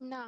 না।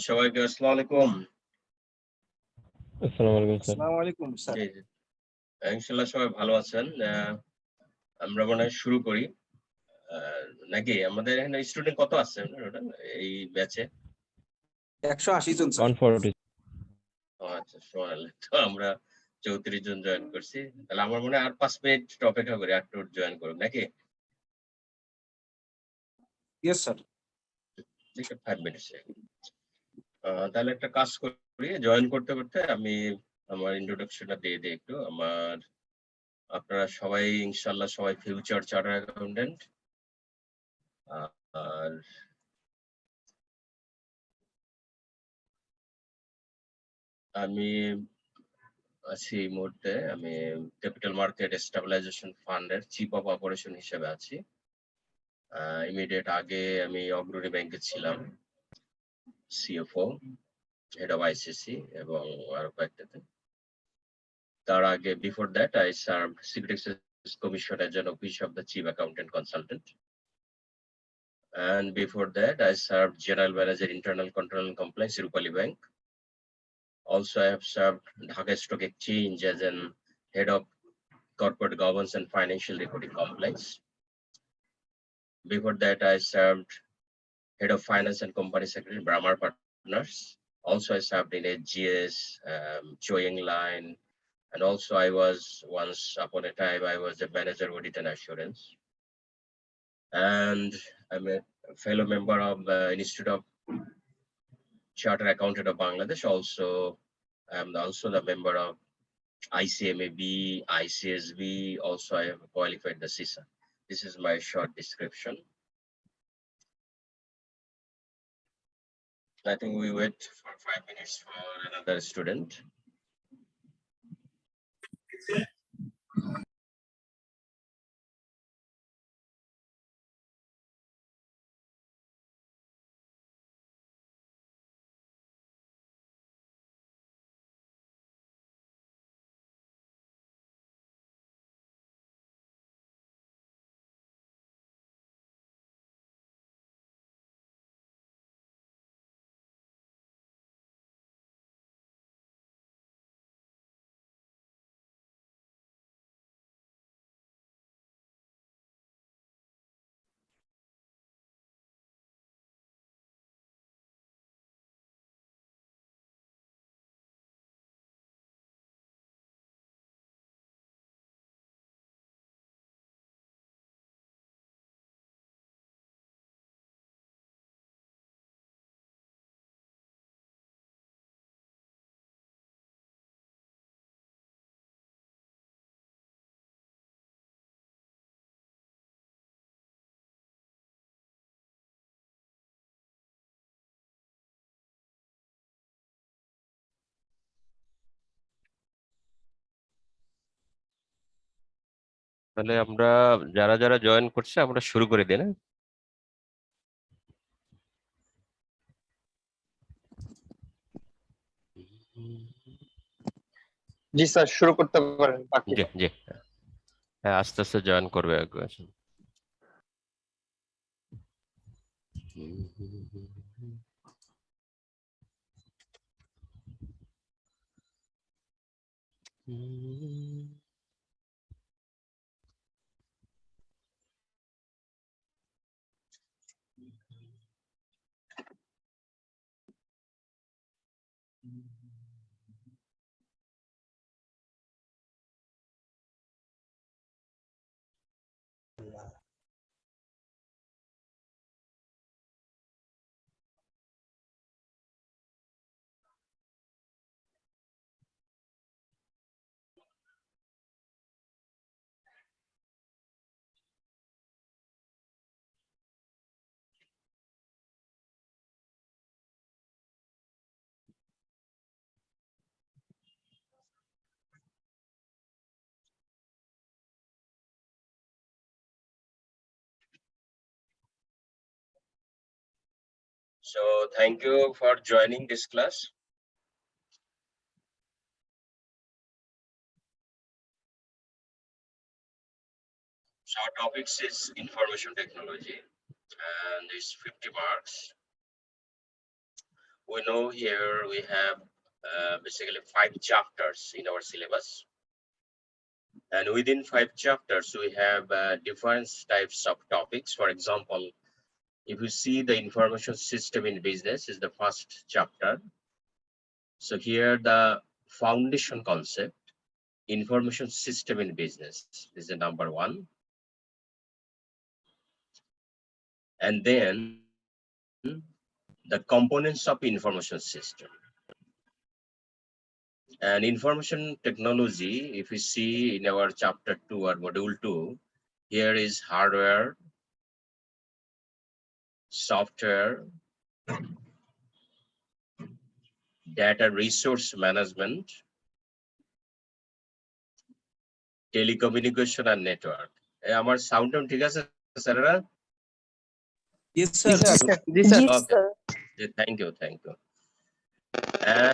সবাইকে আসসালামু আলাইকুম। আসসালামু আলাইকুম স্যার। জি, জি। ইনশাআল্লাহ সবাই ভালো আছেন। আমরা মনে হয় শুরু করি। নাকি আমাদের এখানে স্টুডেন্ট কত আছে এই ব্যাচে? 180 জন স্যার। 140 আচ্ছা, তো আমরা 34 জন জয়েন করছি। তাহলে আমার মনে হয় আর 5 মিনিট অপেক্ষা করি, আর টু জয়েন করুন নাকি? Yes sir. ঠিক আছে, 5 মিনিটস। তাহলে একটা কাজ করি, জয়েন করতে করতে আমি আমার ইন্ট্রোডাকশনটা দিয়ে দিই একটু। আপনারা সবাই ইনশাআল্লাহ সবাই ফিউচার চার্টার্ড অ্যাকাউন্টেন্ট। আর আমি আছি এই মুহূর্তে আমি ক্যাপিটাল মার্কেট স্টেবিলাইজেশন ফান্ডের চিফ অফ অপারেশন হিসেবে আছি। ইমিডিয়েট আগে আমি অগ্রণী ব্যাংকে ছিলাম, সিএফও, হেড অফ আইসিসি এবং আরো কয়েকটাতে। তার আগে before that I serve security commission as an office of the chief accountant consultant. And before that, I served general manager, internal control and compliance, Rupali Bank. Also, I have served Dhaka Stock Exchange as an head of corporate governance and financial reporting compliance. Before that, I served head of finance and company secretary, Bramar Partners. Also, I served in HGS, Choying Line, and also I was once upon a time, I was a manager audit and assurance. And I'm a fellow member of the Institute of Chartered Accountant of Bangladesh. Also, I'm also the member of ICMAB, ICSB. Also, I have qualified the CISA. This is my short description. I think we wait for 5 minutes for another student. তাহলে আমরা যারা যারা join করছে আমরা শুরু করে দিই না? জি স্যার, শুরু করতে পারেন। বাকি জি জি, হ্যাঁ আস্তে আস্তে জয়েন করবে একবার। So thank you for joining this class. So our topics is information technology and it's 50 marks. We know here we have basically 5 chapters in our syllabus. And within 5 chapters, we have different types of topics. For example, if you see the information system in business is the first chapter. So here the foundation concept, information system in business is the number 1. And then the components of information system. And information technology, if we see in our chapter 2 or module 2, here is hardware, software, data resource management, telecommunication and network. Our sound ঠিক আছে স্যারেরা? Yes, sir. G sir. Okay. Thank you.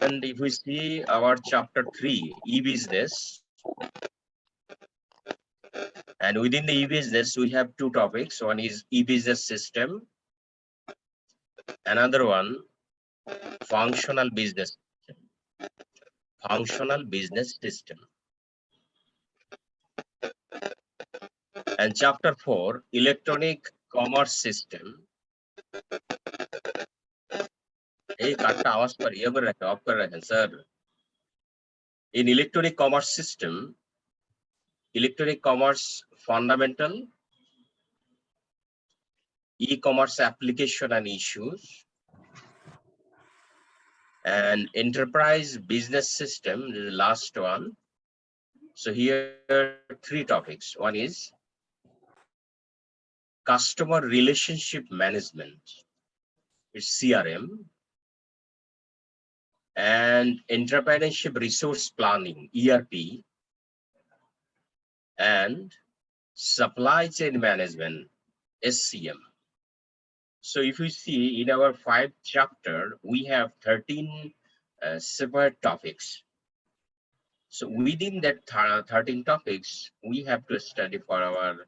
And if we see our chapter 3, e-business, And within the e-business, we have two topics. One is e-business system. Another one, functional business system. Functional business system. And chapter 4, electronic commerce system. Hey, katta awaaz par ye kar rakhe, off kar rakhe, sir. In electronic commerce system, electronic commerce fundamental, e-commerce application and issues, and enterprise business system, the last one. So here are three topics. One is customer relationship management, it's CRM, and entrepreneurship resource planning, ERP, and supply chain management, SCM. So if you see in our 5th chapter, we have 13 separate topics. So within that 13 topics, we have to study for our,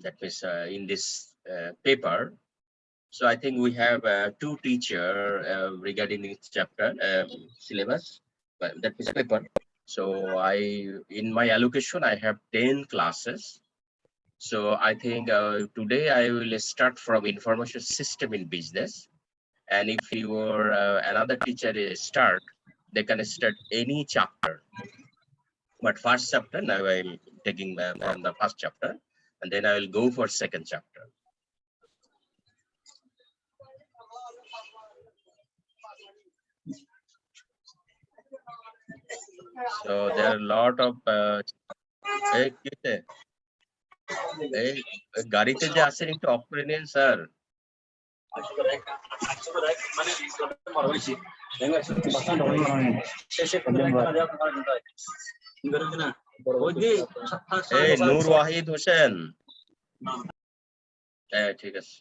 that means in this paper. So I think we have 2 teachers regarding this chapter syllabus, but that is paper. So in my allocation, I have 10 classes. So I think today I will start from information system in business. And if your another teacher start, they can start any chapter. But first chapter, now I'm taking from the first chapter, and then I will go for second chapter. So there are a lot of গাড়িতে যে আসেন একটু of করে নিন sir. এই নূর ওয়াহিদ হোসেন, হ্যাঁ ঠিক আছে।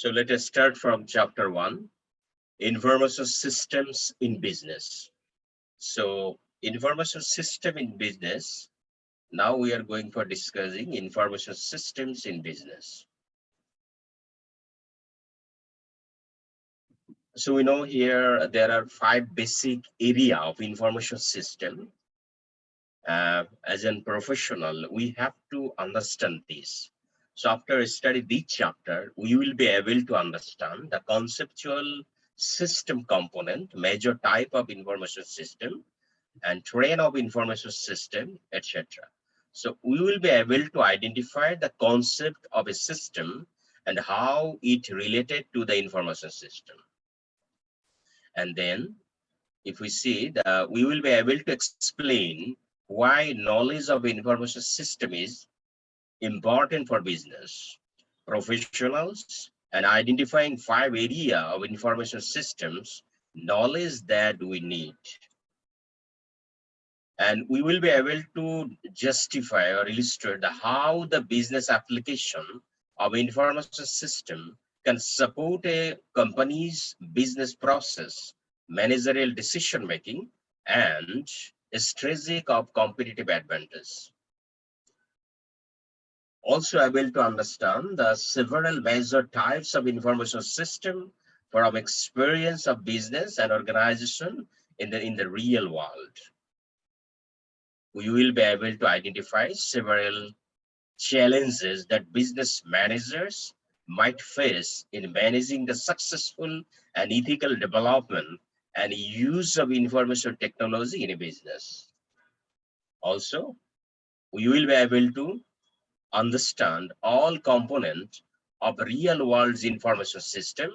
So let us start from chapter 1, information systems in business. So information system in business, now we are going for discussing information systems in business. So we know here there are 5 basic area of information system. As a professional, we have to understand this. So after study this chapter, we will be able to understand the conceptual system component, major type of information system, and train of information system, etc. So we will be able to identify the concept of a system and how it related to the information system. And then if we see that, we will be able to explain why knowledge of information system is important for business professionals, and identifying 5 areas of information systems knowledge that we need. And we will be able to justify or illustrate how the business application of information system can support a company's business process, managerial decision making, and strategic of competitive advantage. Also able to understand the several major types of information system from experience of business and organization in the real world. We will be able to identify several challenges that business managers might face in managing the successful and ethical development and use of information technology in a business. Also, we will be able to understand all components of real world's information system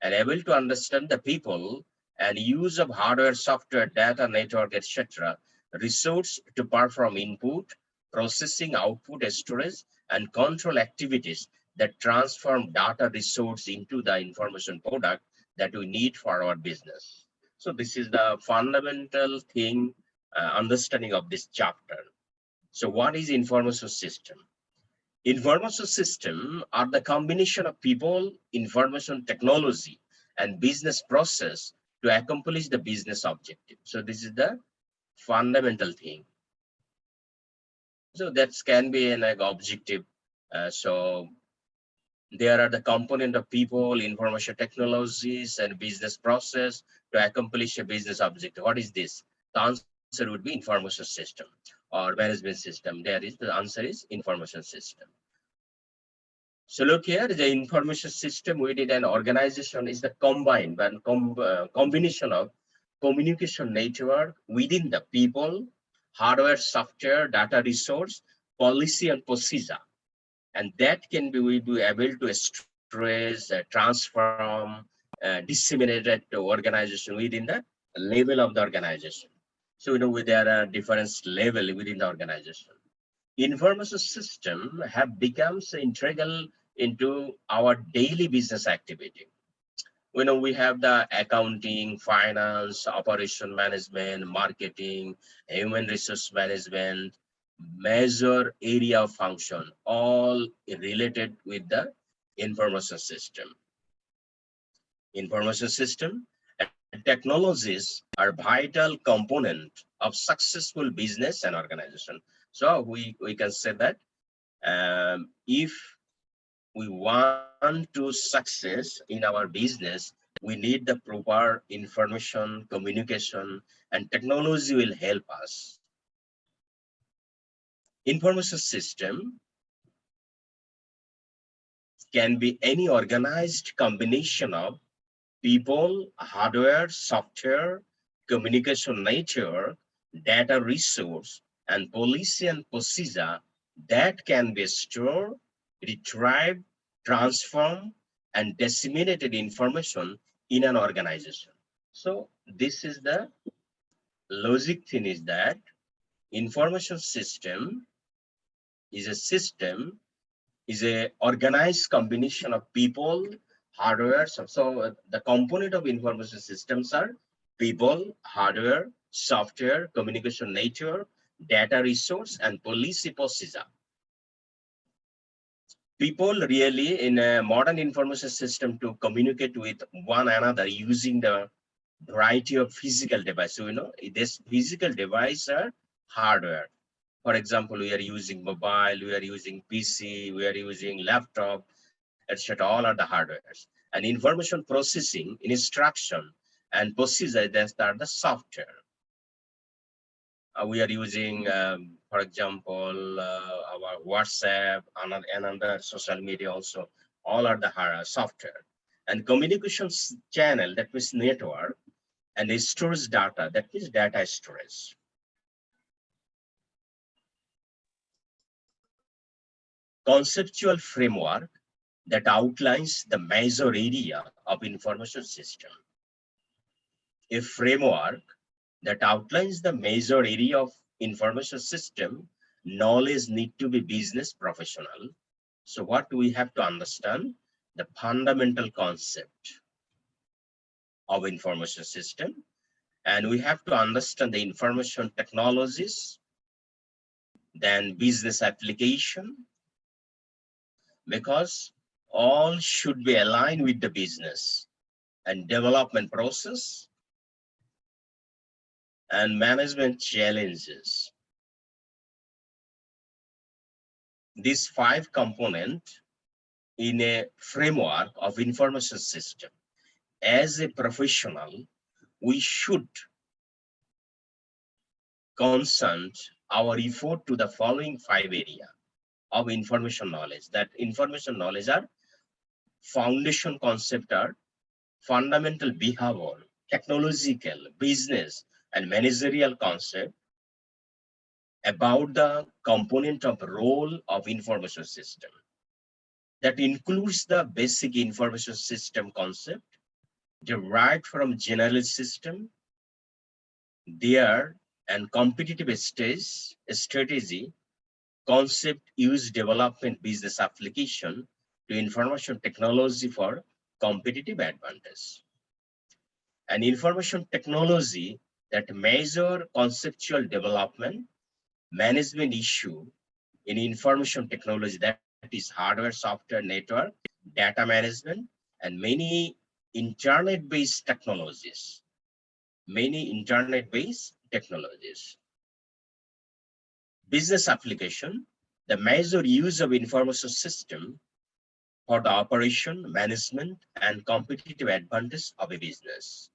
and able to understand the people and use of hardware, software, data, network, etc. resource to perform input, processing, output, storage, and control activities that transform data resource into the information product that we need for our business. So this is the fundamental thing, understanding of this chapter. So what is information system? Information system are the combination of people, information technology, and business process to accomplish the business objective. So this is the fundamental thing. So that can be an objective. So there are the component of people, information technologies, and business process to accomplish a business objective. What is this? The answer would be information system or management system. The answer is information system. So look here, the information system within an organization is the combined and combination of communication network within the people, hardware, software, data resource, policy, and procedure. And that can be, we be able to stress, transform, disseminated to organization within the level of the organization. So, there are different levels within the organization. Information system have become integral into our daily business activity. We have the accounting, finance, operation management, marketing, human resource management, major area of function, all related with the information system. Information system and technologies are vital component of successful business and organization. So we can say that if we want to success in our business, we need the proper information, communication, and technology will help us. Information system can be any organized combination of people, hardware, software, communication network, data resource, and policy and procedure that can be stored, retrieved, transformed, and disseminated information in an organization. So this is the logic thing, is that information system is a organized combination of people, hardware. So the component of information systems are people, hardware, software, communication network, data resource, and policy procedure. People really in a modern information system to communicate with one another using the variety of physical devices. So, this physical device are hardware. For example, we are using mobile, we are using PC, we are using laptop, etc. All are the hardwares. And information processing, instruction, and procedure, that are the software. We are using, for example, our WhatsApp and another social media also. All are the software. And communications channel, that means network, and it stores data, that means data storage. Conceptual framework that outlines the major area of information system. A framework that outlines the major area of information system, knowledge need to be business professional. So what we have to understand, the fundamental concept of information system, and we have to understand the information technologies, then business application, because all should be aligned with the business and development process and management challenges. These 5 components in a framework of information system. As a professional, we should concentrate our effort to the following 5 areas of information knowledge. That information knowledge are foundation concept, are fundamental behavior, technological, business, and managerial concept about the component of role of information system. That includes the basic information system concept derived from general system, their and competitive strategy, concept, use, development, business application, to information technology for competitive advantage. And information technology that measure conceptual development, management issue in information technology, that is hardware, software, network, data management, and many internet-based technologies. Business application, the major use of information system for the operation, management, and competitive advantage of a business.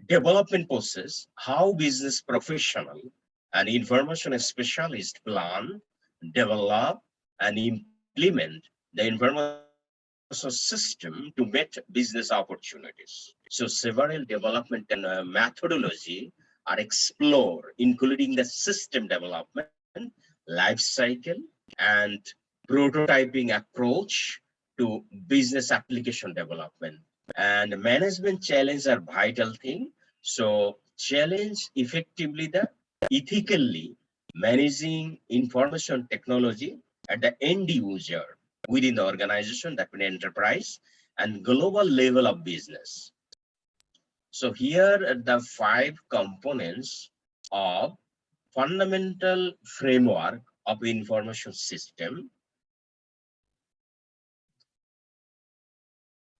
Development process, how business professional and information specialist plan, develop, and implement the information system to meet business opportunities. So several development and methodology are explored, including the system development, life cycle, and prototyping approach to business application development. And management challenge are vital thing. So challenge effectively the ethically managing information technology at the end user within the organization, that means enterprise and global level of business. So here are the 5 components of fundamental framework of information system.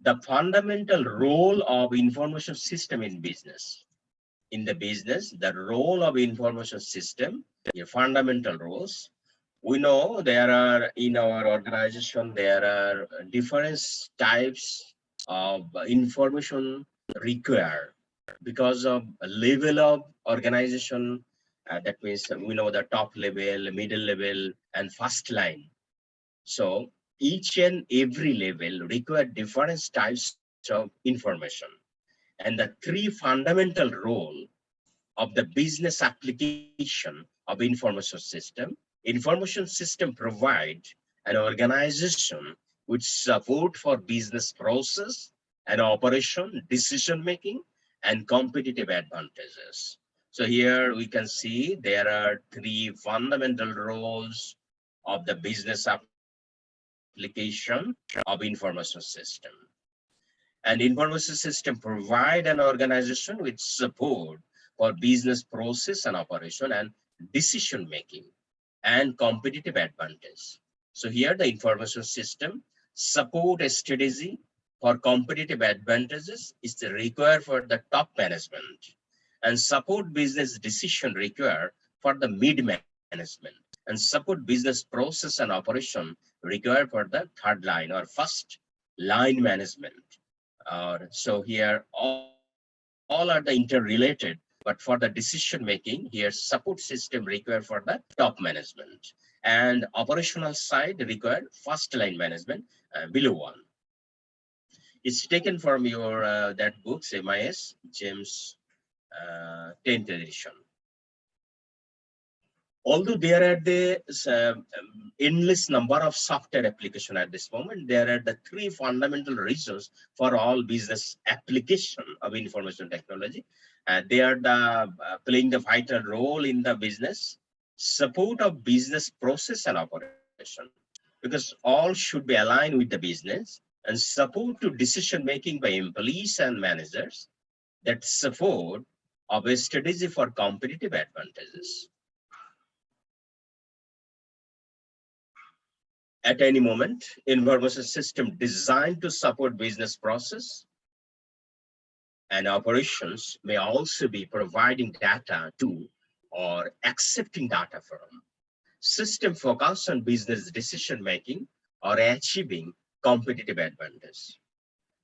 The fundamental role of information system in business. In the business, the role of information system, the fundamental roles. We know there are in our organization, there are different types of information required because of a level of organization. That means we know the top level, middle level, and first line. So each and every level require different types of information. And the 3 fundamental role of the business application of information system. Information system provide an organization with support for business process and operation, decision making, and competitive advantages. So here we can see there are 3 fundamental roles of the business application of information system. And information system provide an organization with support for business process and operation and decision making and competitive advantage. So here the information system support a strategy for competitive advantages is required for the top management, and support business decision required for the mid management, and support business process and operation required for the third line or first line management. So here all are the interrelated, but for the decision making, here support system required for the top management, and operational side required first line management below one. It's taken from your that books, MIS, James 10th edition. Although there are the endless number of software application at this moment, there are the 3 fundamental reasons for all business application of information technology. They are the playing the vital role in the business, support of business process and operation, because all should be aligned with the business, and support to decision making by employees and managers, that support of a strategy for competitive advantages. At any moment, information system designed to support business process and operations may also be providing data to or accepting data from. System focus on business decision making or achieving competitive advantage.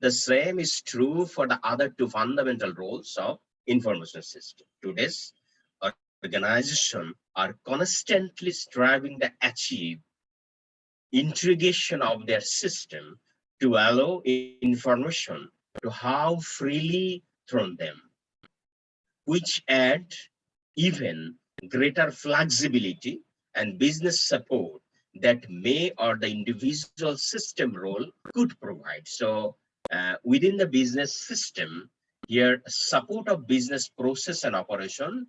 The same is true for the other 2 fundamental roles of information system. Today's organizations are constantly striving to achieve integration of their system to allow information to how freely thrown them, which add even greater flexibility and business support that may or the individual system role could provide. So within the business system, here support of business process and operation.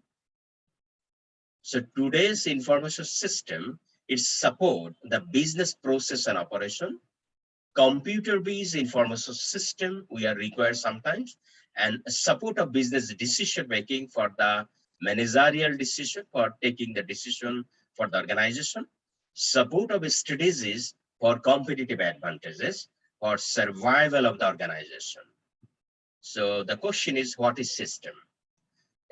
So today's information system It support the business process and operation, computer-based information system we are required sometimes, and support of business decision making for the managerial decision for taking the decision for the organization, support of strategies for competitive advantages for survival of the organization. So the question is, what is system?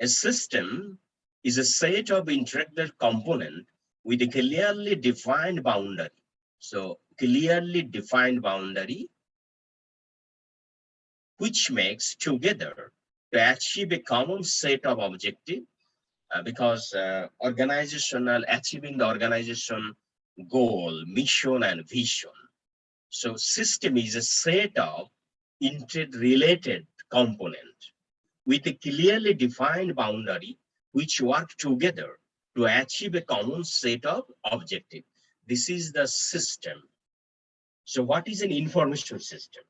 A system is a set of integral components with a clearly defined boundary. So clearly defined boundary which makes together to achieve a common set of objectives, because organizational achieving the organization goal, mission, and vision. So system is a set of interrelated components with a clearly defined boundary which work together to achieve a common set of objectives. This is the system. So what is an information system?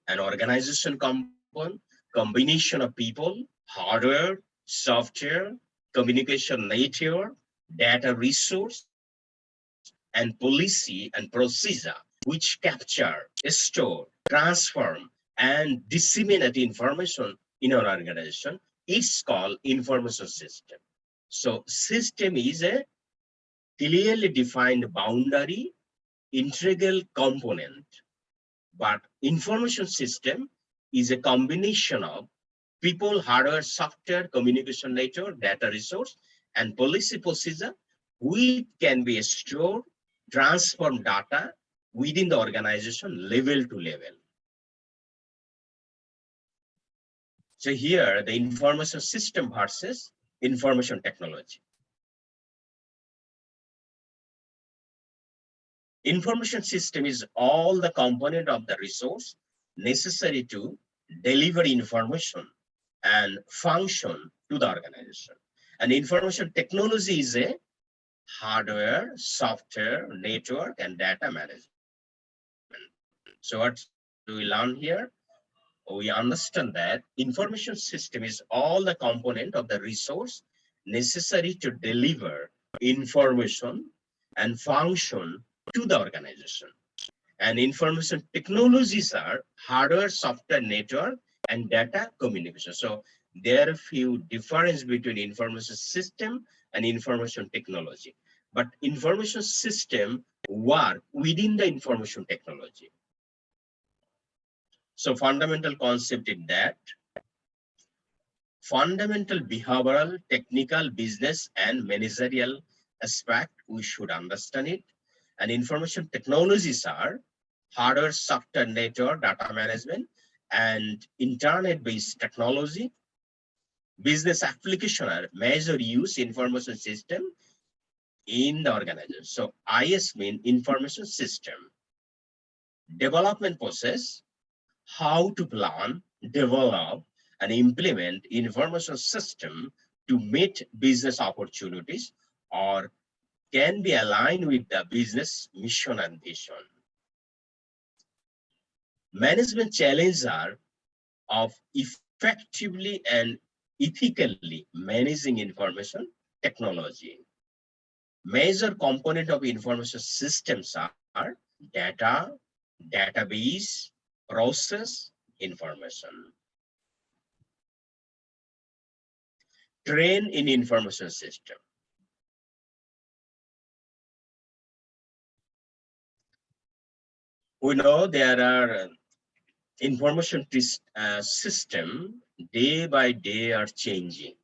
An organization combination of people, hardware, software, communication network, data resource, and policy and procedure which capture, store, transform, and disseminate information in an organization. It's called information system. So system is a clearly defined boundary, integral component, but information system is a combination of people, hardware, software, communication network, data resource, and policy procedure which can be stored, transform data within the organization level to level. So here the information system versus information technology. Information system is all the component of the resource necessary to deliver information and function to the organization. And information technology is a hardware, software, network, and data management. So what do we learn here? We understand that information system is all the component of the resource necessary to deliver information and function to the organization. And information technologies are hardware, software, network, and data communication. So there are a few differences between information system and information technology. But information system work within the information technology. So fundamental concept in that, fundamental behavioral, technical, business, and managerial aspect, we should understand it. And information technologies are hardware, software, network, data management, and internet-based technology. Business application are major use information system in the organization. So IS mean information system. Development process, how to plan, develop, and implement information system to meet business opportunities or can be aligned with the business mission and vision. Management challenges are of effectively and ethically managing information technology. Major component of information systems are data, database, process, information. Train in information system. We know there are information system day by day are changing.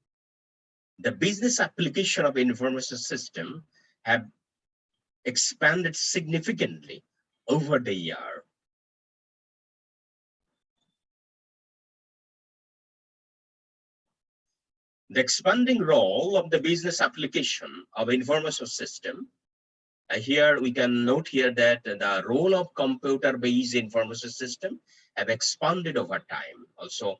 The business application of information system have expanded significantly over the year. The expanding role of the business application of information system, here we can note here that the role of computer-based information system have expanded over time. Also,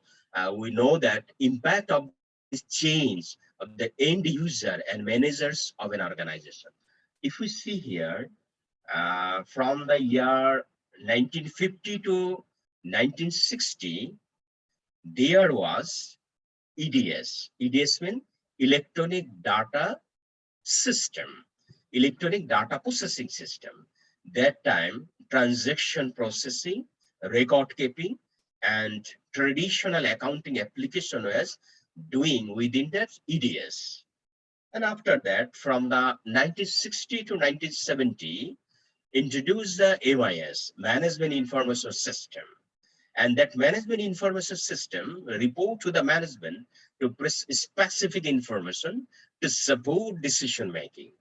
we know that impact of this change of the end user and managers of an organization. If we see here, from the year 1950 to 1960, there was EDS. EDS means electronic data system. electronic data processing system. That time, transaction processing, record keeping, and traditional accounting application was doing within that EDS. And after that, from the 1960 to 1970, introduced the MIS, Management Information System. And that management information system report to the management to press specific information to support decision making,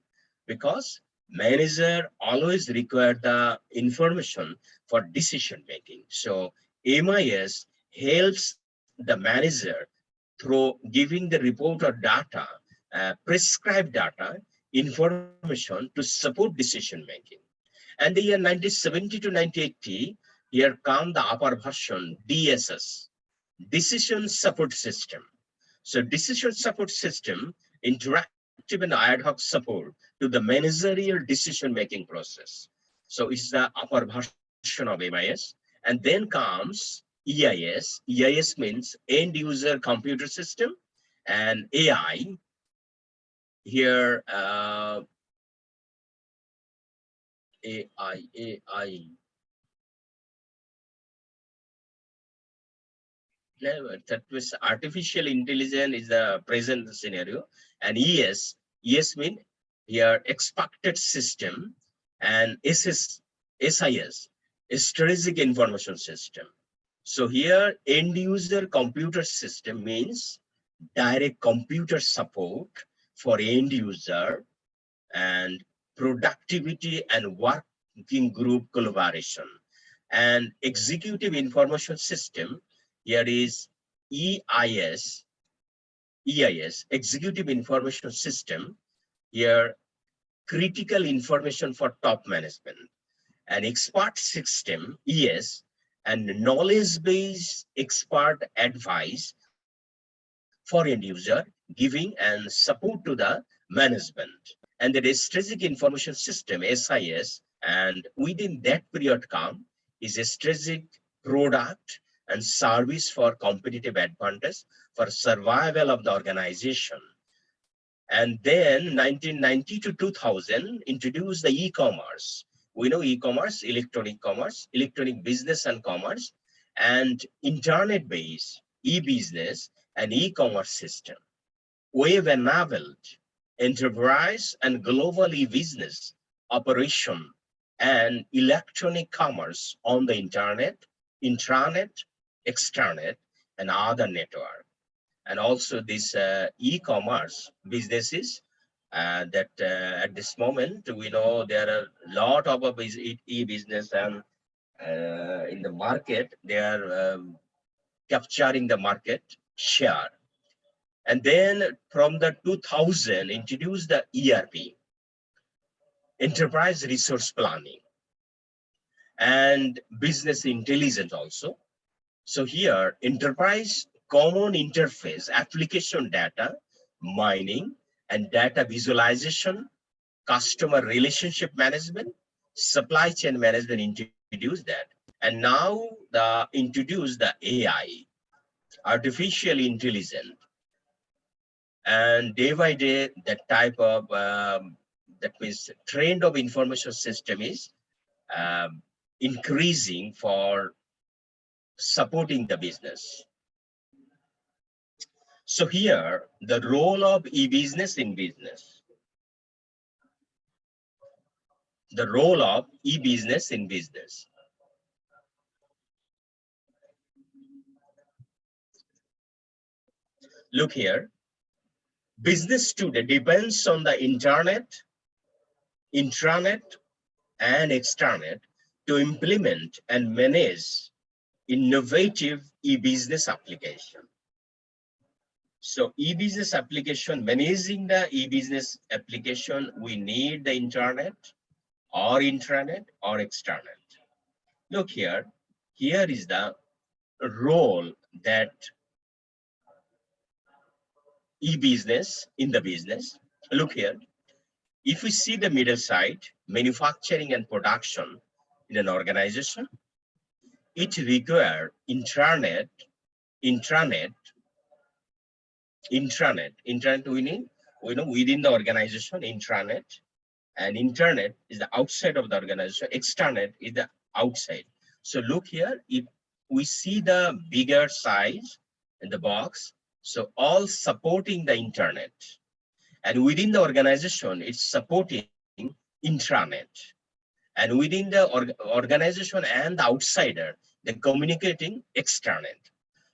because manager always require the information for decision making. So MIS helps the manager through giving the report or data, prescribed data, information to support decision making. And the year 1970 to 1980, here come the upper version, DSS, Decision Support System. So Decision Support System, interactive and ad hoc support to the managerial decision-making process. So it's the upper version of MIS. And then comes EIS. EIS means End User Computer System, and AI. Here, AI. That was artificial intelligence is the present scenario, and ES mean here expected system, and SIS, strategic information system. So here end user computer system means direct computer support for end user and productivity and working group collaboration. And executive information system, here is EIS, executive information system, here critical information for top management. An expert system, ES, and knowledge-based expert advice for end user, giving and support to the management. And the strategic information system, SIS, and within that period come is a strategic product and service for competitive advantage for survival of the organization. And then 1990 to 2000 introduced the e-commerce. We know e-commerce, electronic business and commerce, and internet-based e-business and e-commerce system. Web enabled enterprise and global e-business operation and electronic commerce on the internet, intranet, extranet, and other network. And also this e-commerce businesses that at this moment, we know there are a lot of e-business and in the market, they are capturing the market share. And then from the 2000, introduced the ERP, Enterprise Resource Planning, and Business Intelligence also. So here, enterprise common interface, application data, mining, and data visualization, customer relationship management, supply chain management introduced that. And now introduced the AI, artificial intelligence. And day by day, that type of, that means trend of information system is increasing for supporting the business. So here, the role of e-business in business. The role of e-business in business. Look here, business today depends on the internet, intranet, and extranet to implement and manage innovative e-business application. So e-business application, managing the e-business application, we need the internet or intranet or extranet. Look here, here is the role that e-business in the business. Look here, if we see the middle side, manufacturing and production in an organization, it requires intranet, we know within the organization, intranet, and internet is the outside of the organization, extranet is the outside. So look here, if we see the bigger size in the box, so all supporting the internet, and within the organization, it's supporting intranet. And within the organization and the outsider, they're communicating extranet.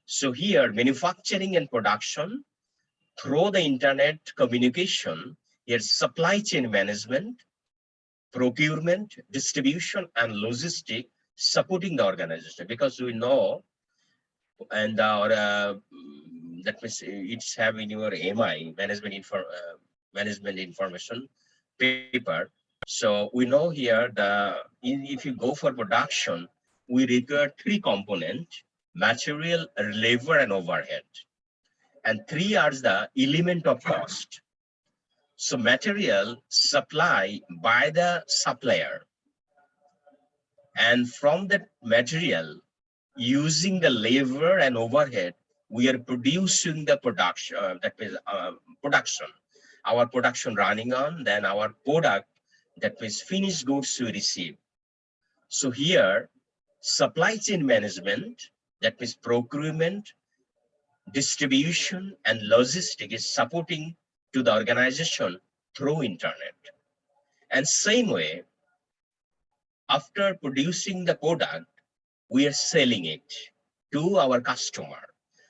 So here, manufacturing and production through the internet communication, here's supply chain management, procurement, distribution, and logistic supporting the organization, because we know, and that means it's having your MI, management information paper. So we know here if you go for production, we require three components: material, labor, and overhead. And three are the element of cost. So material supply by the supplier, and from that material, using the labor and overhead, we are producing the production. That means production. Our production running on, then our product, that means finished goods we receive. So here, supply chain management, that means procurement, distribution, and logistics is supporting to the organization through internet. And same way, after producing the product, we are selling it to our customer.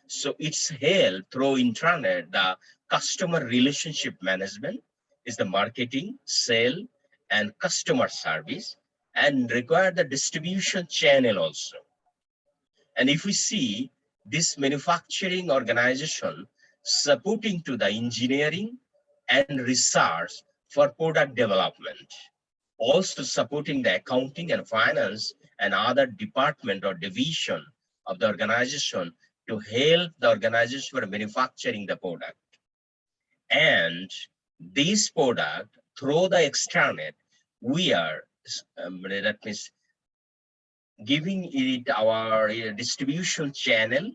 So it's held through intranet. The customer relationship management is the marketing, sale, and customer service, and require the distribution channel also. And if we see this manufacturing organization supporting to the engineering and research for product development, also supporting the accounting and finance and other department or division of the organization to help the organization for manufacturing the product. And this product, through the extranet, we are, that means giving it our distribution channel,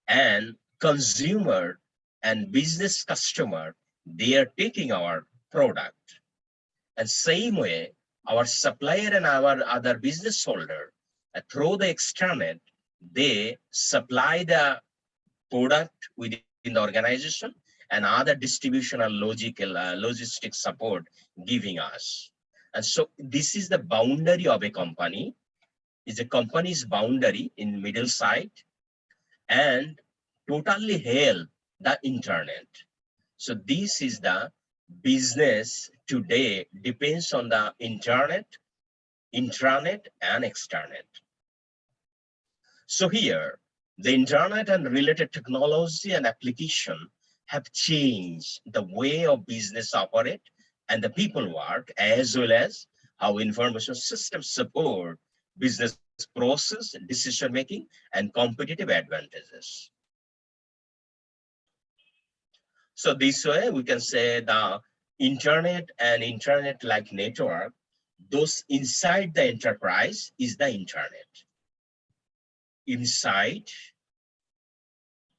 and consumer and business customer, they are taking our product. And same way, our supplier and our other business holder, through the extranet, they supply the product within the organization, and other distribution or logistic support giving us. And so this is the boundary of a company, is a company's boundary in middle side, and totally help the internet. So this is the business today depends on the internet, intranet, and extranet. So here, the internet and related technology and application have changed the way of business operate and the people work, as well as how information systems support business process, decision making, and competitive advantages. So this way we can say the internet and internet-like network, those inside the enterprise is the internet. Inside,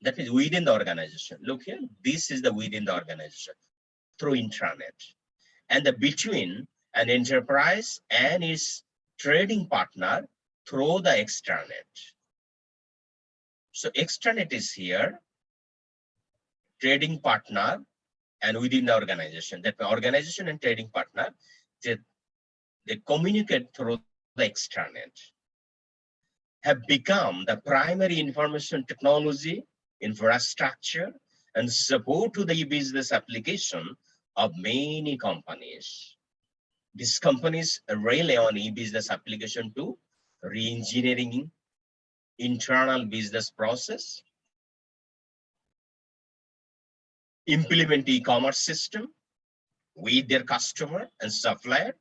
that is within the organization. Look here, this is the within the organization through intranet. And the between an enterprise and its trading partner through the extranet. So extranet is here, trading partner, and within the organization. That organization and trading partner, they communicate through the extranet, have become the primary information technology, infrastructure, and support to the business application of many companies. These companies rely on e-business application to re-engineering internal business process, implement e-commerce system with their customer and supplier,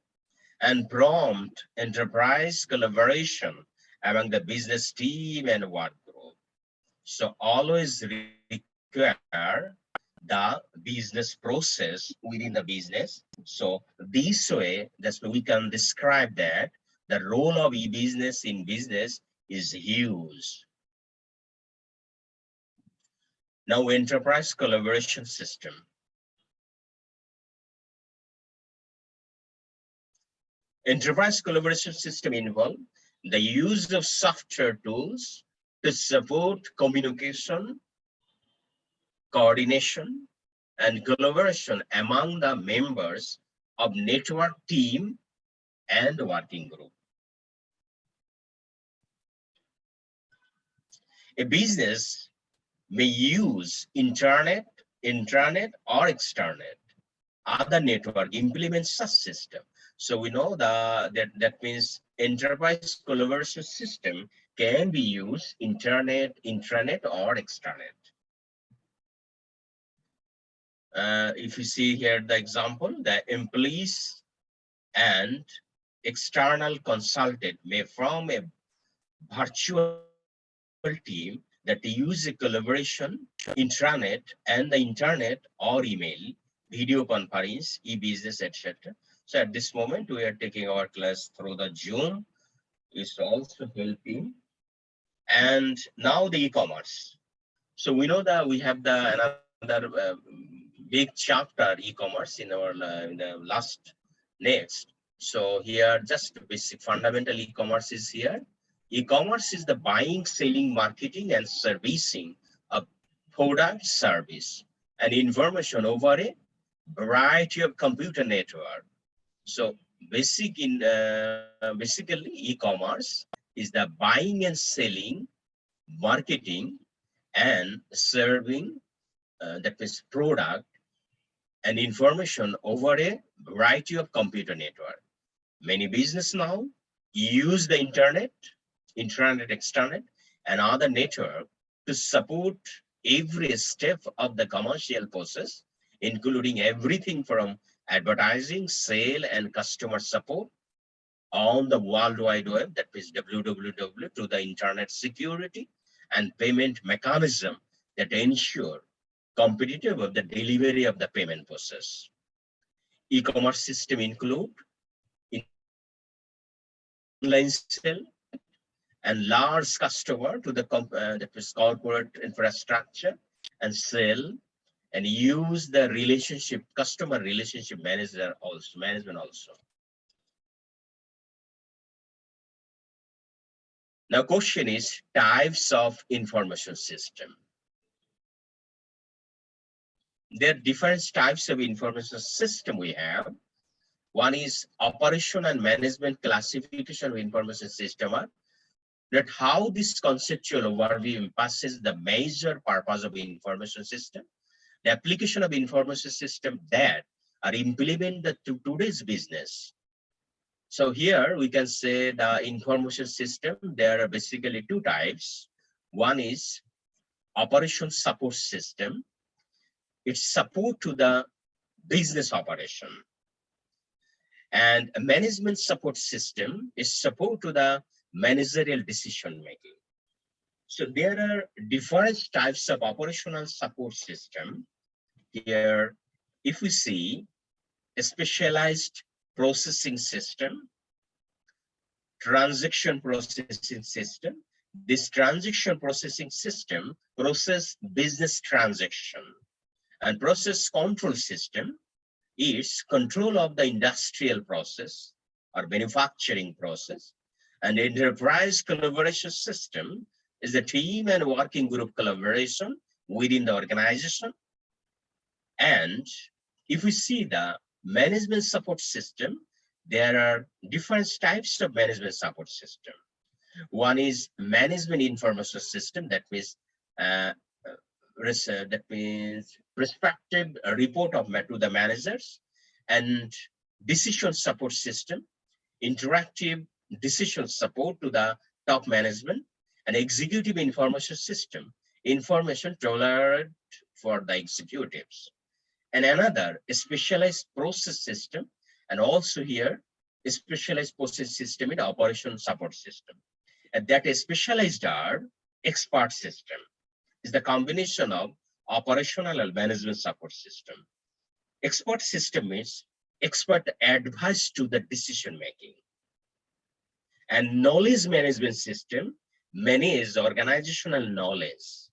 and prompt enterprise collaboration among the business team and work group. So always require the business process within the business. So this way, that's why we can describe that the role of e-business in business is huge. Now, enterprise collaboration system. Enterprise collaboration system involve the use of software tools to support communication, coordination, and collaboration among the members of network team and working group. A business may use intranet or extranet, other network implement such system. So we know that means enterprise collaboration system can be used intranet or extranet. If you see here the example, the employees and external consultant may form a virtual team that use a collaboration intranet and the internet or email, video conference, e-business, etc. So at this moment, we are taking our class through the Zoom. It's also helping. And now the e-commerce. So we know that we have the another big chapter e-commerce in our in the last next. So here just basic fundamental e-commerce is here. E-commerce is the buying, selling, marketing, and servicing of product, service, and information over a variety of computer network. So basically, e-commerce is the buying and selling, marketing, and serving that is product and information over a variety of computer network. Many business now use the internet, extranet, and other network to support every step of the commercial process, including everything from advertising, sale, and customer support on the World Wide Web, that is www, to the internet security and payment mechanism that ensure competitive of the delivery of the payment process. E-commerce system include online sale and large customer to the corporate infrastructure and sell and use the relationship, customer relationship management also. Now question is types of information system. There are different types of information system we have. One is operation and management classification of information system. That how this conceptual overview passes the major purpose of information system, the application of information system that are implemented to today's business. So here we can say the information system, there are basically two types. One is operation support system. It's support to the business operation. And a management support system is support to the managerial decision making. So there are different types of operational support system. Here, if we see a specialized processing system, transaction processing system, this transaction processing system process business transaction, and process control system is control of the industrial process or manufacturing process. And enterprise collaboration system is the team and working group collaboration within the organization. And if we see the management support system, there are different types of management support system. One is management information system, that means prospective report to the managers, and decision support system, interactive decision support to the top management, and executive information system, information tailored for the executives. And another specialized process system, and also here a specialized process system in operation support system. And that is specialized are expert system, is the combination of operational and management support system. Expert system means expert advice to the decision making. And knowledge management system manage organizational knowledge.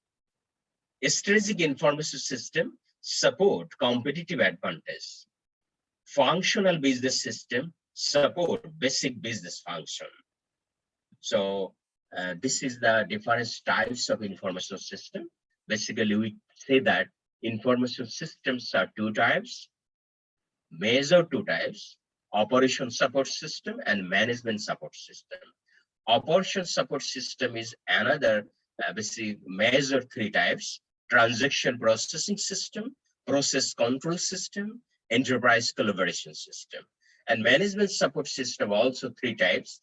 A strategic information system support competitive advantage. Functional business system support basic business function. So this is the different types of information system. Basically, we say that information systems are two types, major two types: operation support system and management support system. Operation support system is another basic major three types: transaction processing system, process control system, enterprise collaboration system. And management support system also three types: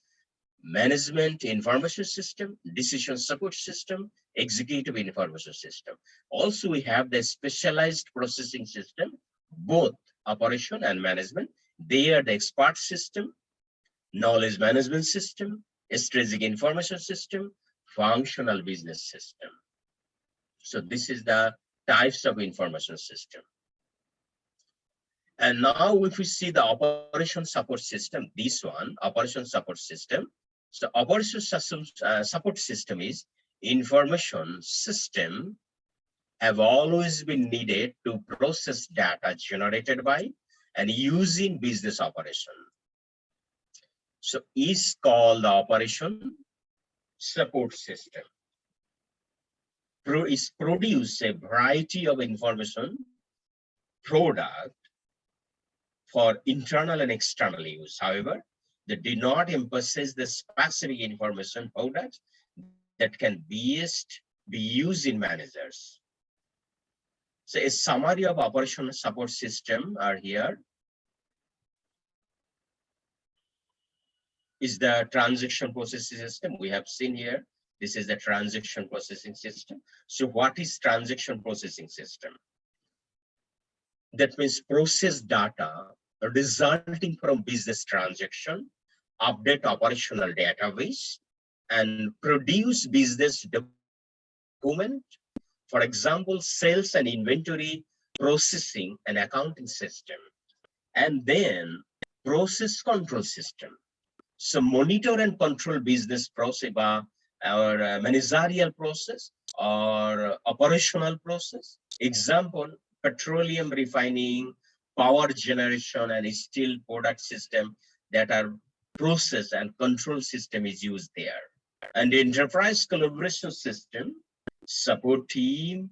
management information system, decision support system, executive information system. Also, we have the specialized processing system, both operation and management. They are the expert system, knowledge management system, strategic information system, functional business system. So this is the types of information system. And now if we see the operation support system, this one, operation support system. So operation support system is information system have always been needed to process data generated by and using business operation. So is called the operation support system. Is produce a variety of information product for internal and external use. However, they do not emphasize the specific information products that can be used in managers. So a summary of operational support system are here. Is the transaction processing system. We have seen here, this is the transaction processing system. So what is transaction processing system? That means process data resulting from business transaction, update operational database, and produce business document. For example, sales and inventory processing and accounting system. And then process control system. So monitor and control business process or managerial process or operational process. Example, petroleum refining, power generation, and steel product system that are process and control system is used there. And enterprise collaboration system, support team,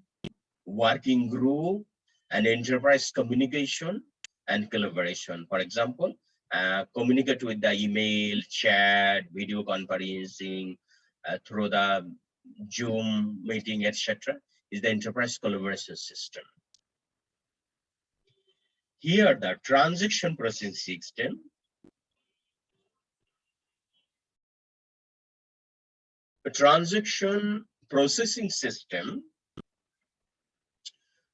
working group, and enterprise communication and collaboration. For example, communicate with the email, chat, video conferencing, through the Zoom meeting, etc. is the enterprise collaboration system. Here, the transaction processing system. The transaction processing system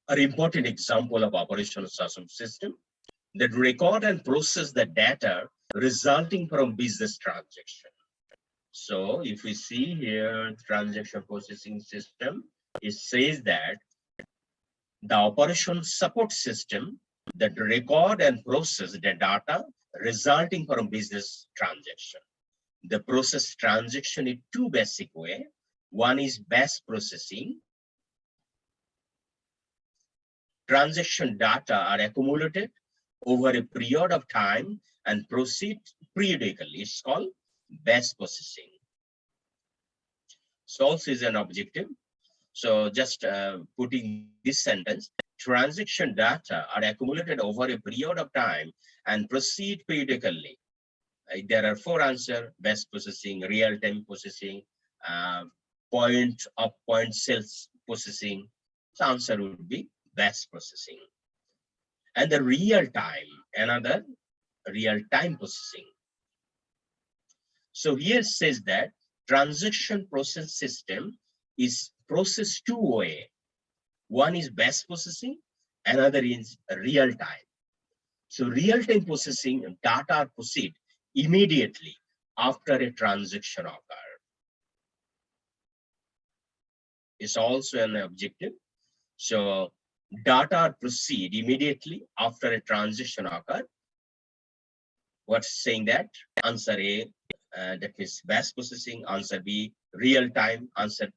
are important example of operational system that record and process the data resulting from business transaction. So if we see here transaction processing system, it says that the operation support system that record and process the data resulting from business transaction. The process transaction in two basic ways. One is batch processing. Transaction data are accumulated over a period of time and proceed periodically. It's called batch processing. So also is an objective. So just putting this sentence, transaction data are accumulated over a period of time and proceed periodically. There are four answers: batch processing, real-time processing, point-of-point sales processing. The answer would be batch processing. And the real-time, another real-time processing. So here it says that transaction process system is processed two ways. One is batch processing, another is real-time. So real-time processing data are proceed immediately after a transaction occurs. It's also an objective. So data proceed immediately after a transaction occurs. What's saying that? Answer A, that is batch processing. Answer B, real time. Answer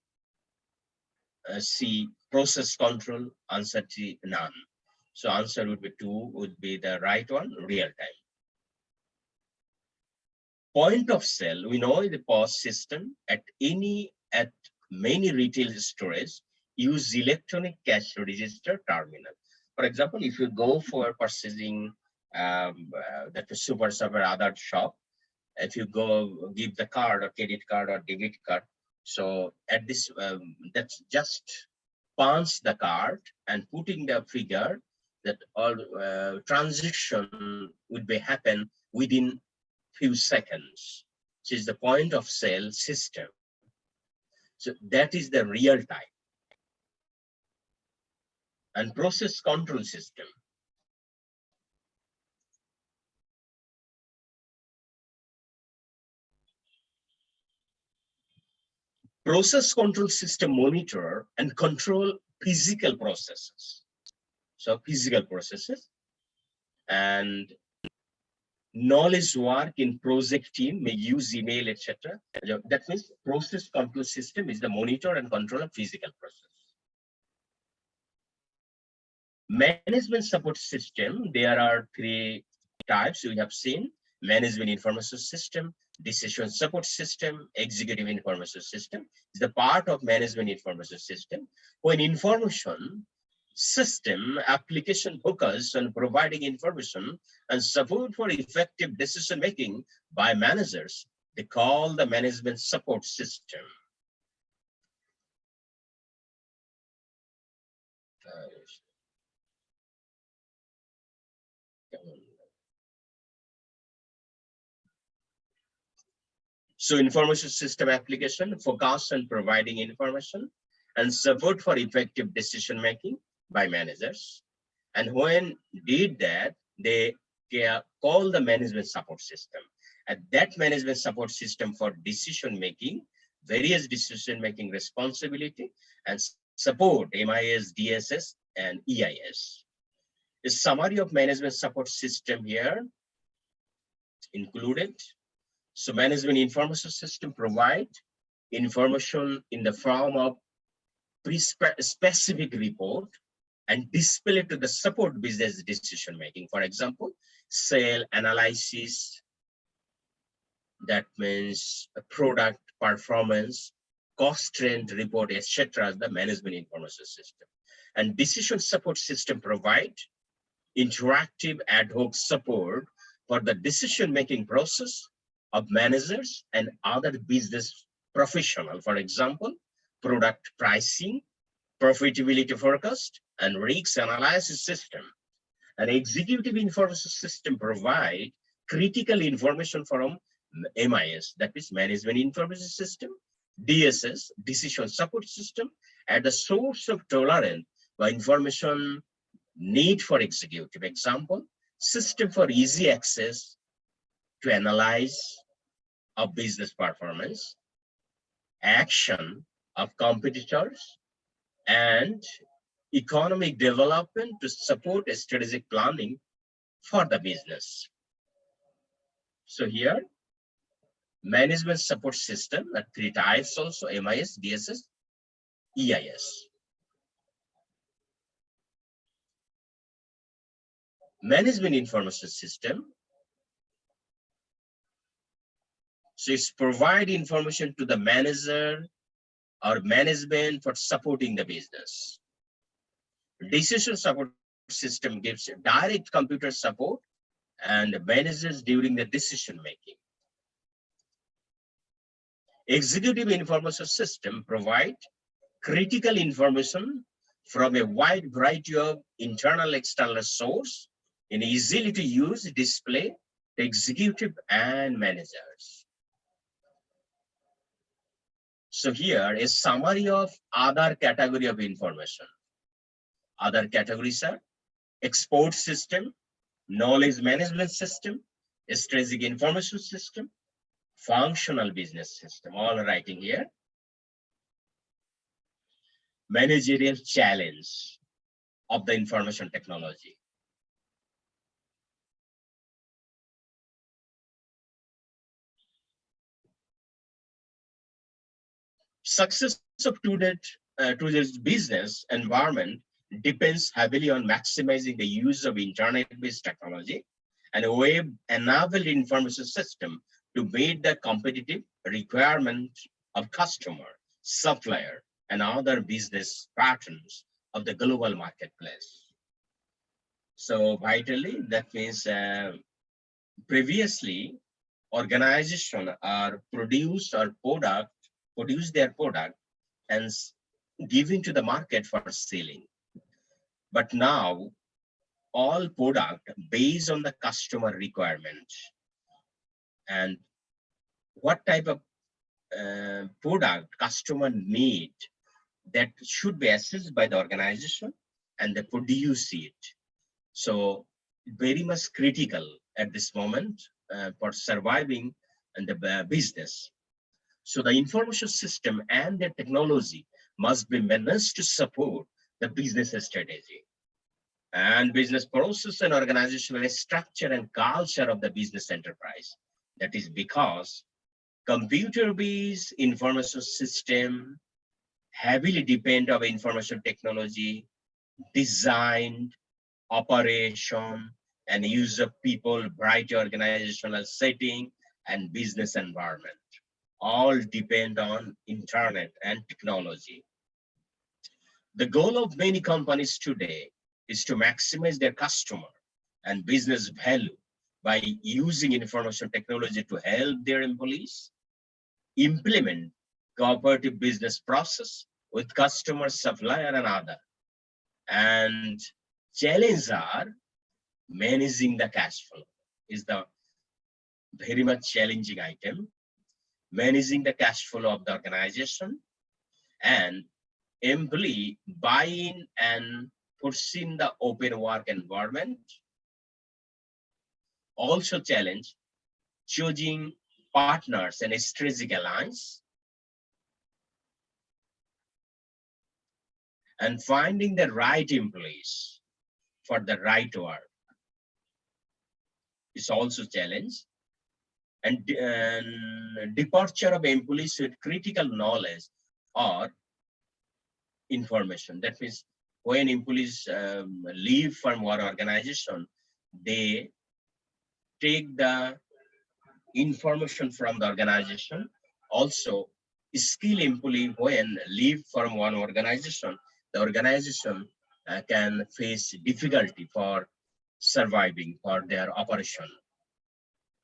C, process control. Answer D, none. So answer would be 2, would be the right one, real time. point of sale, we know the POS system at many retail stores use electronic cash register terminal. For example, if you go for purchasing that super shop or other shop, if you go give the card or credit card or debit card, so at this that's just punch the card and putting the figure that all transaction would be happen within few seconds, which is the point of sale system. So that is the real time and process control system. Process control system monitor and control physical processes. So physical processes and knowledge work in project team may use email, etc. That means process control system is the monitor and control of physical process. Management support system, there are 3 types we have seen: management information system, decision support system, executive information system. Is the part of management information system. When information system application focus on providing information and support for effective decision making by managers, they call the management support system. So information system application focus on providing information and support for effective decision making by managers. And when did that, they call the management support system. And that management support system for decision making, various decision making responsibility and support MIS, DSS, and EIS. The summary of management support system here included. So management information system provide information in the form of specific report and display to the support business decision making. For example, sale analysis, that means product performance, cost trend report, etc. The management information system. And decision support system provide interactive ad hoc support for the decision making process of managers and other business professionals. For example, product pricing, profitability forecast, and risk analysis system. An executive information system provide critical information from MIS, that is management information system, DSS, decision support system, at the source of tolerance by information need for executive. Example, system for easy access to analyze of business performance, action of competitors, and economic development to support a strategic planning for the business. So here, management support system, 3 types also: MIS, DSS, EIS. Management information system, so it's provide information to the manager or management for supporting the business. Decision support system gives direct computer support and managers during the decision making. Executive information system provide critical information from a wide variety of internal external source in easily to use display to executive and managers. So here is summary of other category of information. Other categories are export system, knowledge management system, strategic information system, functional business system, all writing here. Managerial challenge of the information technology. Success of today's business environment depends heavily on maximizing the use of internet-based technology and a web-enabled information system to meet the competitive requirement of customer, supplier, and other business patterns of the global marketplace. So vitally, that means previously organization are produce their product and giving to the market for selling. But now all product based on the customer requirement and what type of product customer need, that should be assessed by the organization and they produce it. So very much critical at this moment for surviving in the business. So the information system and the technology must be managed to support the business strategy and business process and organizational structure and culture of the business enterprise. That is because computer-based information system heavily depend on information technology, design, operation, and use of people, bright organizational setting, and business environment. All depend on internet and technology. The goal of many companies today is to maximize their customer and business value by using information technology to help their employees implement cooperative business process with customer, supplier, and other. And challenges are managing the cash flow is the very much challenging item. Managing the cash flow of the organization and employee buy-in and foreseen the open work environment. Also challenge choosing partners and strategic alliance and finding the right employees for the right work is also challenge. And departure of employees with critical knowledge or information. That means when employees leave from our organization, they take the information from the organization. Also, skill employee when leave from one organization, the organization can face difficulty for surviving for their operation.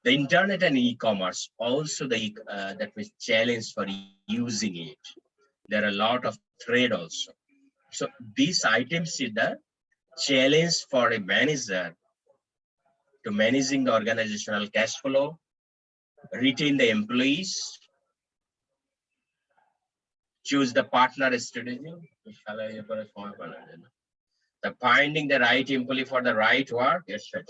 The internet and e-commerce also that was challenge for using it. There are a lot of trade also. So these items is the challenge for a manager to managing the organizational cash flow, retain the employees, choose the partner strategy, the finding the right employee for the right work, etc.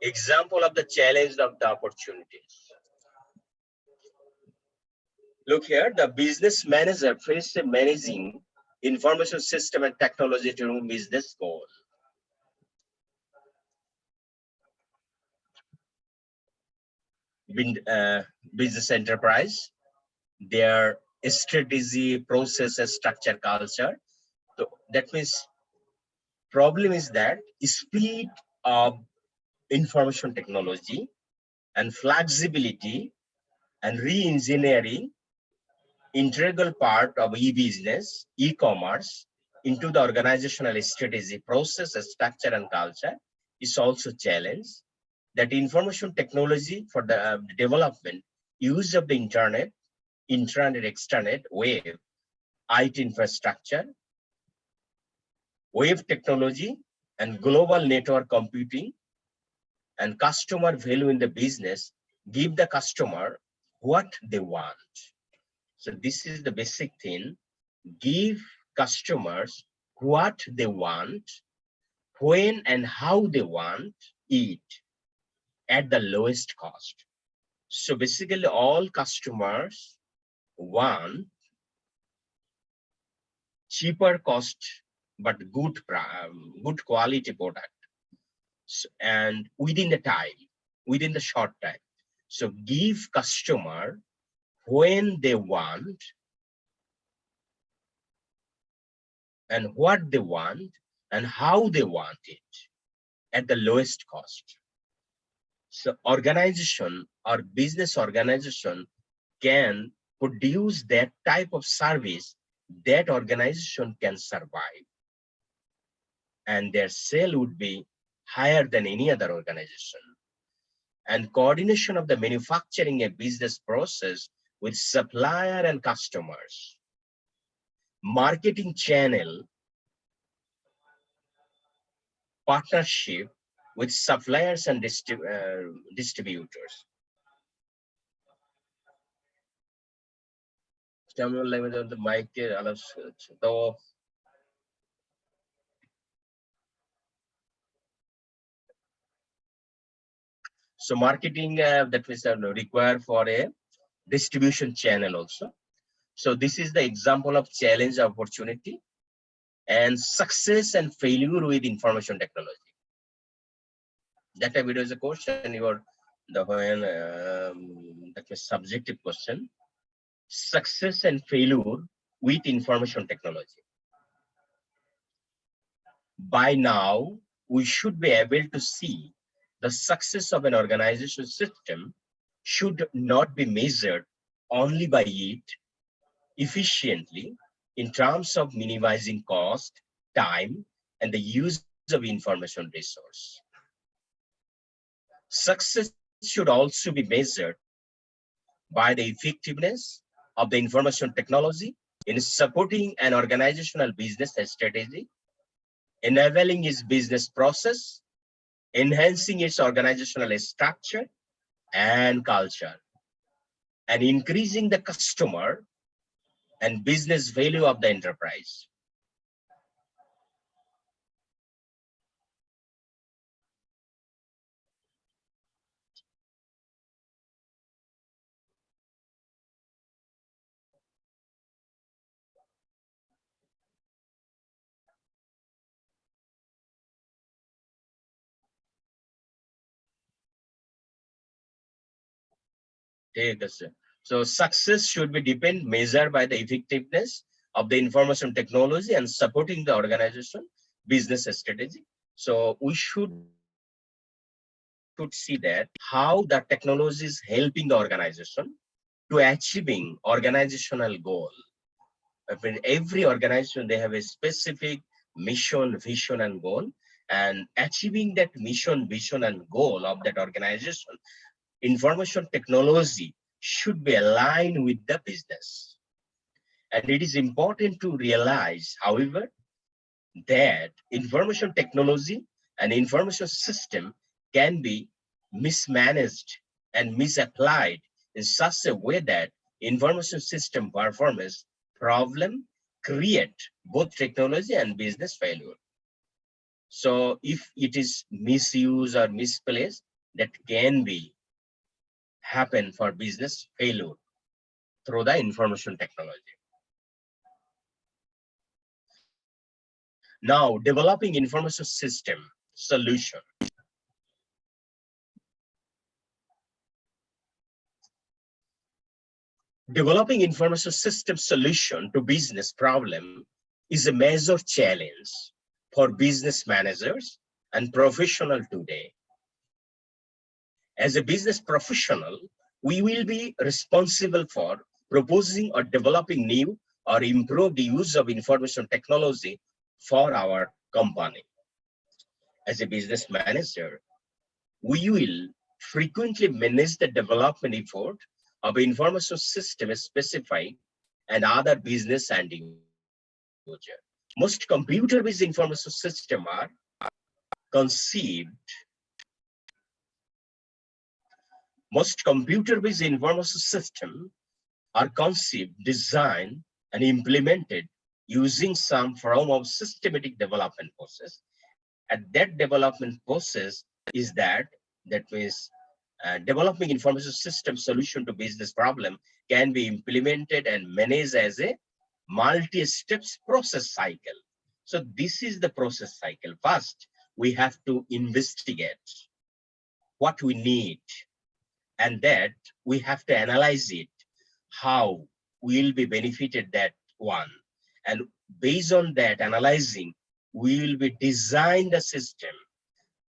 Example of the challenge of the opportunities. Look here, the business manager faces managing information system and technology to business goal. Business enterprise, their strategy, process, structure, culture. So that means problem is that speed of information technology and flexibility and re-engineering integral part of e-business, e-commerce into the organizational strategy, process, structure, and culture is also challenge. That information technology for the development, use of the internet, externet, web, IT infrastructure, web technology, and global network computing, and customer value in the business, give the customer what they want. So this is the basic thing, give customers what they want, when and how they want it. at the lowest cost. So basically all customers want cheaper cost but good quality product, and within the short time. So give customer when they want and what they want and how they want it at the lowest cost. So organization or business organization can produce that type of service that organization can survive, and their sale would be higher than any other organization. And coordination of the manufacturing a business process with supplier and customers, marketing channel, partnership with suppliers and distributors. The mic, so marketing that is required for a distribution channel also. So this is the example of challenge, opportunity, and success and failure with information technology. That video is a question, that is subjective question. Success and failure with information technology. By now, we should be able to see the success of an organization system should not be measured only by it efficiently in terms of minimizing cost, time, and the use of information resource. Success should also be measured by the effectiveness of the information technology in supporting an organizational business strategy, enabling its business process, enhancing its organizational structure and culture, and increasing the customer and business value of the enterprise. So success should be measured by the effectiveness of the information technology and supporting the organization business strategy. So we should see that how the technology is helping the organization to achieving organizational goal. Every organization, they have a specific mission, vision, and goal, and achieving that mission, vision, and goal of that organization, information technology should be aligned with the business. And it is important to realize, however, that information technology and information system can be mismanaged and misapplied in such a way that information system performance problem create both technology and business failure. So if it is misused or misplaced, that can be happen for business failure through the information technology. Now, developing information system solution. Developing information system solution to business problem is a major challenge for business managers and professionals today. As a business professional, we will be responsible for proposing or developing new or improved use of information technology for our company. As a business manager, we will frequently manage the development effort of information system specified and other business and user. Most computer-based information systems are conceived. Most computer-based information systems are conceived, designed, and implemented using some form of systematic development process. And that development process is that means developing information system solution to business problem can be implemented and managed as a multi-steps process cycle. So this is the process cycle. First, we have to investigate what we need, and that we have to analyze it, how we'll be benefited that one. And based on that analyzing, we will be design the system,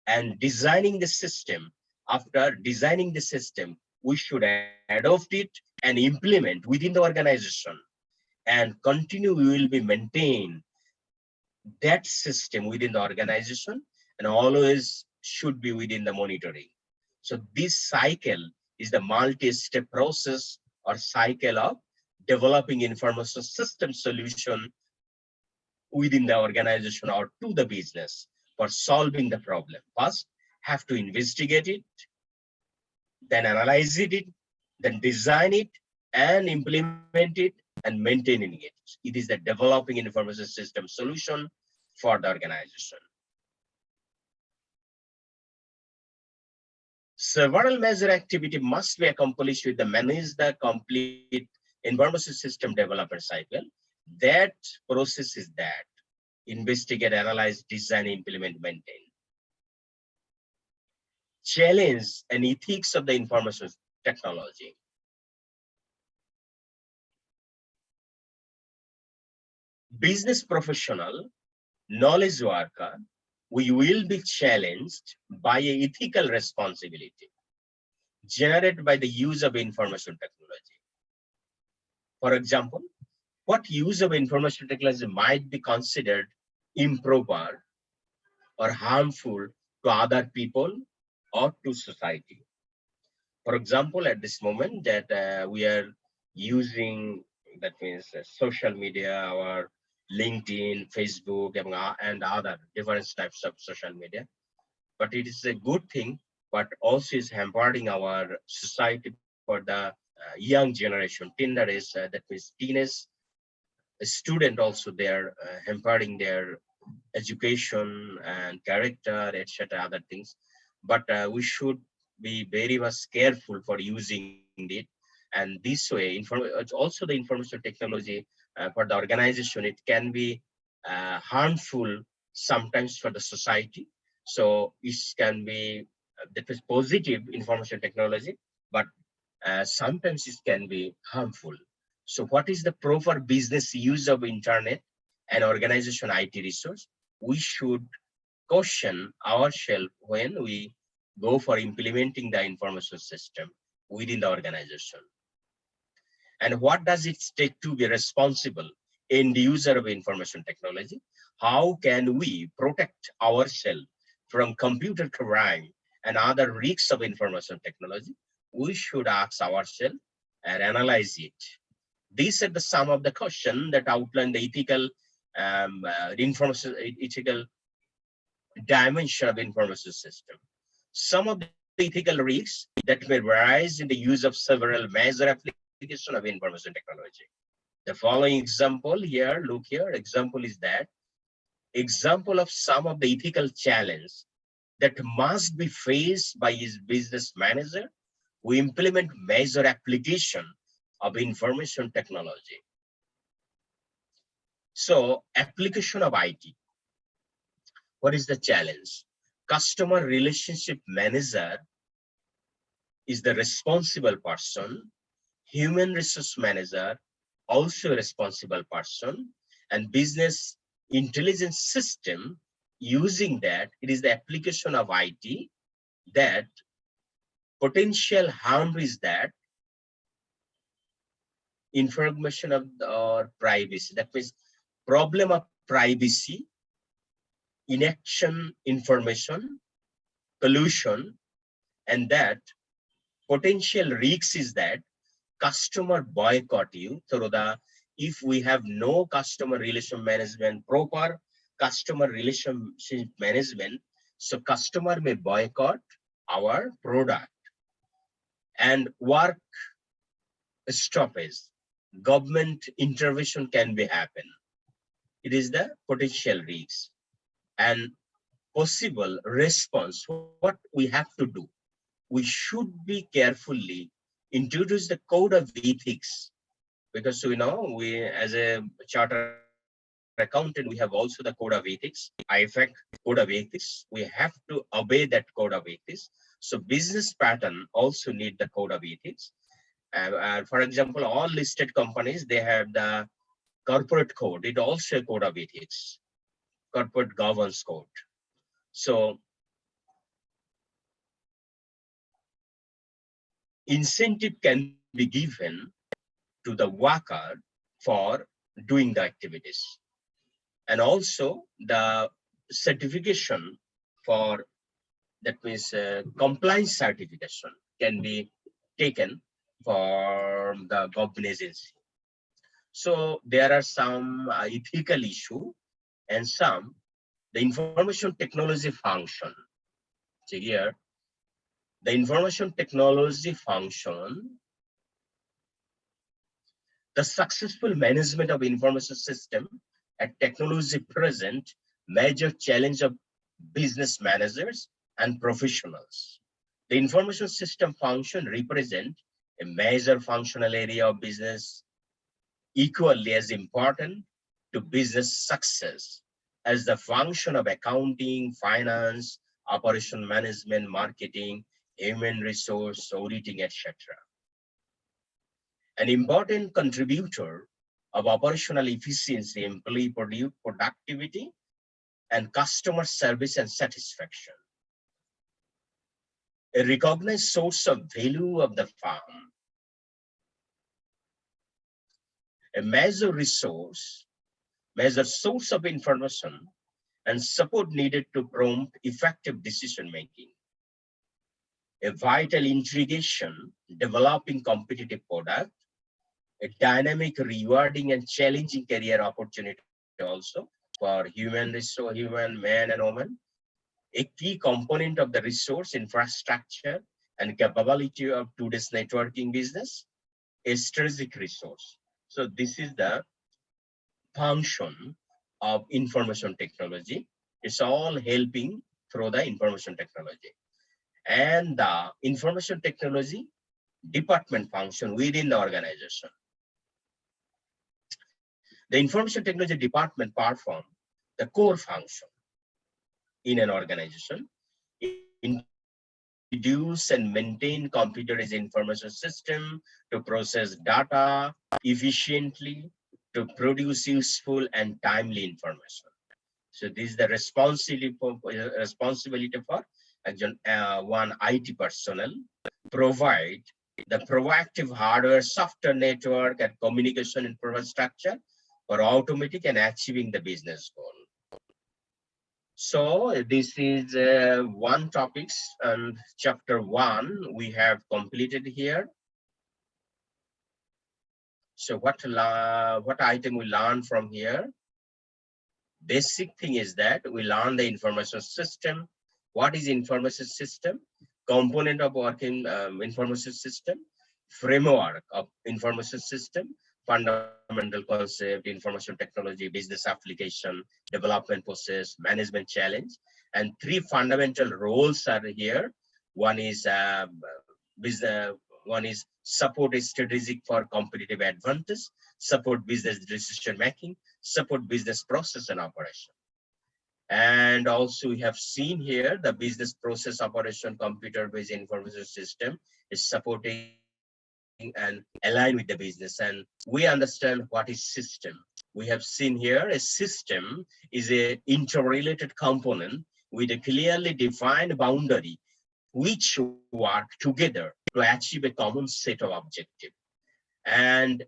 and designing the system. After designing the system, we should adopt it and implement within the organization, and continue we will be maintain that system within the organization, and always should be within the monitoring. So this cycle is the multi-step process or cycle of developing information system solution within the organization or to the business for solving the problem. First, have to investigate it, then analyze it, then design it, and implement it, and maintaining it. It is the developing information system solution for the organization. Several major activity must be accomplished with the manage the complete information system development cycle. That process is that investigate, analyze, design, implement, maintain. Challenge and ethics of the information technology. Business professional, knowledge worker, we will be challenged by an ethical responsibility generated by the use of information technology. For example, what use of information technology might be considered improper or harmful to other people or to society. For example, at this moment that we are using, that means social media or LinkedIn, Facebook, and other different types of social media. But it is a good thing, but also is hampering our society for the young generation. Tinder is that means teenage student also they're hampering their education and character, etc. other things. But we should be very much careful for using it. And this way, it's also the information technology for the organization, it can be harmful sometimes for the society. So it can be that is positive information technology, but sometimes it can be harmful. So what is the proper business use of internet and organization IT resource? We should caution ourselves when we go for implementing the information system within the organization. And what does it take to be responsible end user of information technology? How can we protect ourselves from computer crime and other risks of information technology? We should ask ourselves and analyze it. These are the some of the questions that outline the ethical ethical dimension of information system. Some of the ethical risks that may arise in the use of several major applications of information technology. The following example here, look here, example is that example of some of the ethical challenges that must be faced by his business manager who implement major application of information technology. So application of IT. What is the challenge? Customer relationship manager is the responsible person. Human resource manager also a responsible person, and business intelligence system using that, it is the application of IT that potential harm is that information of or privacy. That means problem of privacy, inaction information, pollution, and that potential risks is that customer boycott you through the, if we have no customer relation management, proper customer relationship management, so customer may boycott our product, and work stoppage, government intervention can be happen. It is the potential risks and possible response, what we have to do. we should be carefully introduce the code of ethics, because we know we as a chartered accountant, we have also the code of ethics, IFAC code of ethics. We have to obey that code of ethics. So business pattern also need the code of ethics. For example, all listed companies, they have the corporate code. It also a code of ethics, corporate governance code. So incentive can be given to the worker for doing the activities. And also the certification for, that means compliance certification can be taken for the government agency. So there are some ethical issue and some the information technology function. So here, the information technology function, the successful management of information system and technology present major challenge of business managers and professionals. The information system function represent a major functional area of business, equally as important to business success as the function of accounting, finance, operation management, marketing, human resource, auditing, etc. An important contributor of operational efficiency, employee productivity, and customer service and satisfaction. A recognized source of value of the firm. A major resource, major source of information and support needed to prompt effective decision making. A vital integration, developing competitive product, a dynamic, rewarding, and challenging career opportunity also for human resource, human man and woman. A key component of the resource infrastructure and capability of today's networking business, a strategic resource. So this is the function of information technology. It's all helping through the information technology. And the information technology department function within the organization. The information technology department perform the core function in an organization, introduce and maintain computerized information system to process data efficiently, to produce useful and timely information. So this is the responsibility for one IT personnel, provide the proactive hardware, software network, and communication infrastructure for automatic and achieving the business goal. So this is one topics, and chapter 1 we have completed here. So what item we learn from here? Basic thing is that we learn the information system. What is information system? Component of working information system, framework of information system, fundamental concept, information technology, business application, development process, management challenge, and 3 fundamental roles are here. One is support strategic for competitive advantage, support business decision making, support business process and operation. And also we have seen here the business process operation computer-based information system is supporting and align with the business, and we understand what is system. We have seen here a system is a interrelated component with a clearly defined boundary which work together to achieve a common set of objectives. And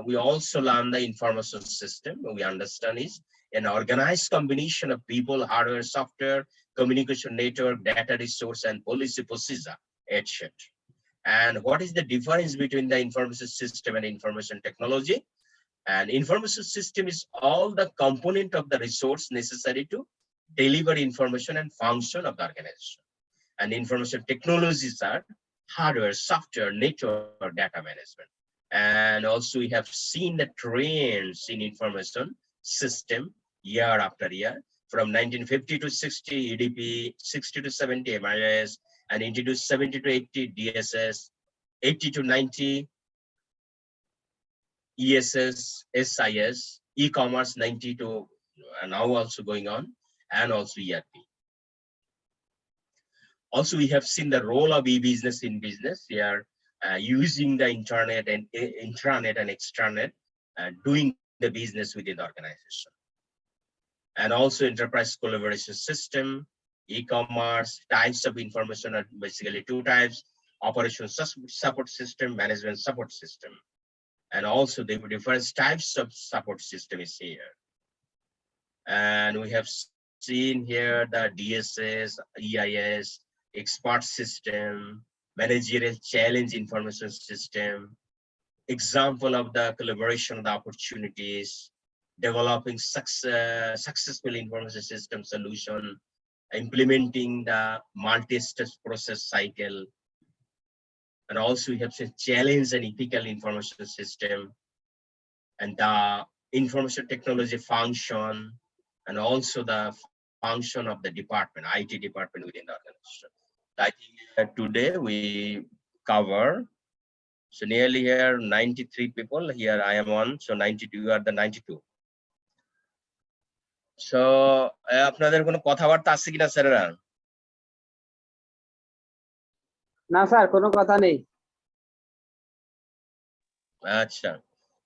we also learn the information system. We understand is an organized combination of people, hardware, software, communication network, data resource, and policy procedure, etc. And what is the difference between the information system and information technology? And information system is all the component of the resource necessary to deliver information and function of the organization. And information technologies are hardware, software, network, data management. And also we have seen the trends in information system year after year, from 1950 to 60 EDP, 60 to 70 MIS, and introduced 70 to 80 DSS, 80 to 90 ESS, SIS, e-commerce 90 to now also going on, and also ERP. Also, we have seen the role of e-business in business. We are using the internet and intranet and extranet, doing the business within the organization. And also enterprise collaboration system, e-commerce, types of information are basically two types: operations support system, management support system. And also the different types of support system is here. And we have seen here the DSS, EIS, expert system, managerial challenge information system, example of the collaboration of the opportunities, developing successful information system solution, implementing the multi-step process cycle. And also we have said challenge and ethical information system, and the information technology function, and also the function of the department, IT department within the organization. I think that today we cover, so nearly here 93 people, here I am on, so 92, you are the 92. So আপনাদের কোনো কথাবার্তা আছে কিনা স্যারেরা? না sir, কোনো কথা নেই। আচ্ছা,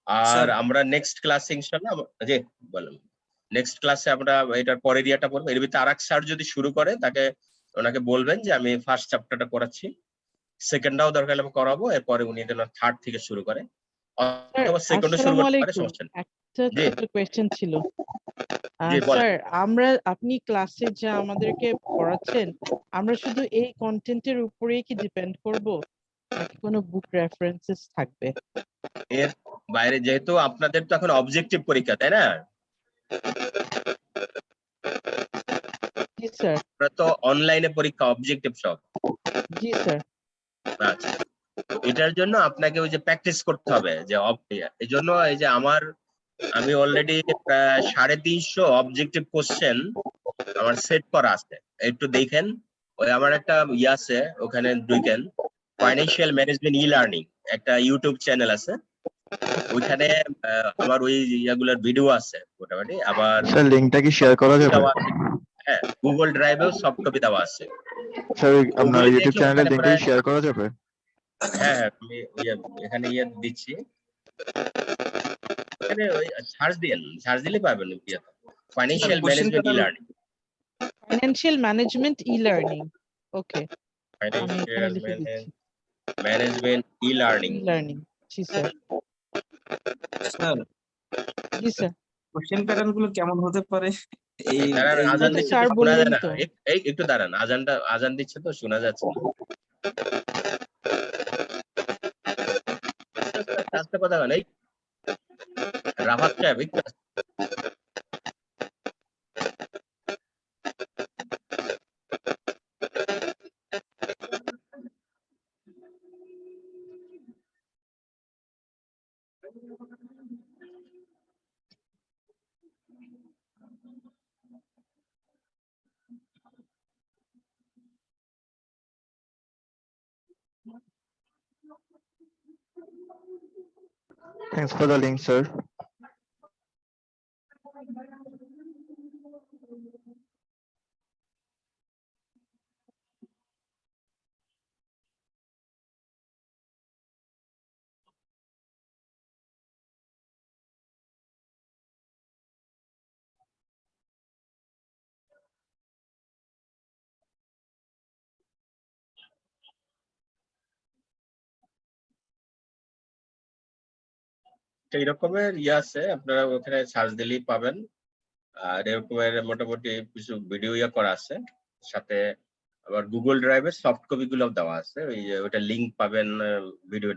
আর আমরা নেক্সট ক্লাসে ইনশাআল্লাহ, জি বলুন, নেক্সট ক্লাসে আমরা এটার পরের ইয়াটা পড়বো। এর ভিতরে আরেক স্যার যদি শুরু করে তাকে ওনাকে বলবেন যে আমি ফার্স্ট চ্যাপ্টারটা করাচ্ছি, সেকেন্ডটাও দরকার হলে আমি করাবো, এরপরে উনি যেন থার্ড থেকে শুরু করে, অথবা সেকেন্ডও শুরু করতে পারে, সমস্যা নেই। একটা ছোট কোয়েশ্চেন ছিল জি বলেন। স্যার, আপনি ক্লাসে যা আমাদেরকে পড়াচ্ছেন, আমরা শুধু এই কন্টেন্টের উপরেই কি ডিপেন্ড করব, নাকি কোনো বুক রেফারেন্সেস থাকবে? এর বাইরে, যেহেতু আপনাদের তো এখন অবজেক্টিভ পরীক্ষা, তাই না? জি স্যার। আপনারা তো অনলাইনে পরীক্ষা, অবজেক্টিভ সব। জি স্যার। আচ্ছা, এটার জন্য আপনাকে ওই যে প্র্যাকটিস করতে হবে, যে এই জন্য এই যে আমি অলরেডি 350 অবজেক্টিভ কোশ্চেন আমার সেট করা আছে, একটু দেখেন। ওই আমার একটা ইয়ে আছে, ওখানে ঢুকেন, ফাইন্যান্সিয়াল ম্যানেজমেন্ট ই লার্নিং একটা ইউটিউব চ্যানেল আছে, ওইখানে আমার ওই ইয়াগুলোর ভিডিও আছে মোটামুটি। আবার স্যার লিংকটা কি শেয়ার করা যাবে? হ্যাঁ, গুগল ড্রাইভেও সফট কপি দেওয়া আছে। স্যার আপনার ইউটিউব চ্যানেলের লিংকটা কি শেয়ার করা যাবে? হ্যাঁ, আমি এখানে দিচ্ছি, এখানে ওই সার্চ দিলে পাবেন। Financial management e learning, financial management e learning, okay. Financial management e learning. জি স্যার। স্যার, জি স্যার। কোশ্চেন প্যাটার্ন গুলো কেমন হতে পারে? আজান দিচ্ছে তো শোনা যায় না, একটু দাঁড়ান, আজান দিচ্ছে তো শোনা যাচ্ছে না। আস্তে কথা বলেন, এই রাফাত সাহেব একটু Thanks for the link, sir. এই রকমের ইয়ে আছে, আপনারা ওখানে সার্চ দিলেই পাবেন। আর এরকমের মোটামুটি কিছু ভিডিও ইয়ে করা আছে, সাথে আবার গুগল ড্রাইভের সফট কপি গুলো দেওয়া আছে, ওই যে ওটা লিংক পাবেন ভিডিও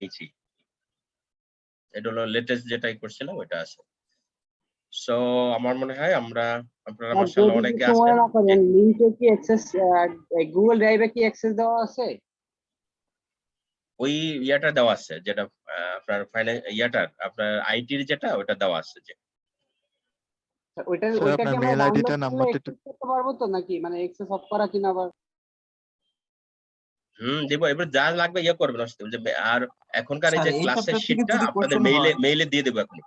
নিচে। এটা হলো লেটেস্ট যেটাই করছিলাম ওইটা আছে। সো আমার মনে হয় আপনারা মাশাআল্লাহ অনেকে আছেন। লিংকে কি অ্যাক্সেস, গুগল ড্রাইভে কি অ্যাক্সেস দেওয়া আছে? ওই ইয়াটা দেওয়া আছে, যেটা আপনার আপনার আইটির যেটা, ওটা দেওয়া আছে। যে ওইটা কি আমরা ডাউনলোড করতে পারবো তো, নাকি মানে অ্যাক্সেস অফ করা কিনা আবার? দিব, এবার যা লাগবে ইয়ে করবেন আর এখনকার এই স্যার যে এই ক্লাসের চ্যাপ্টার থেকে শীটটা যদি আপনাদের কোশ্চেন হয় মেইলে দিয়ে দেবো এখন,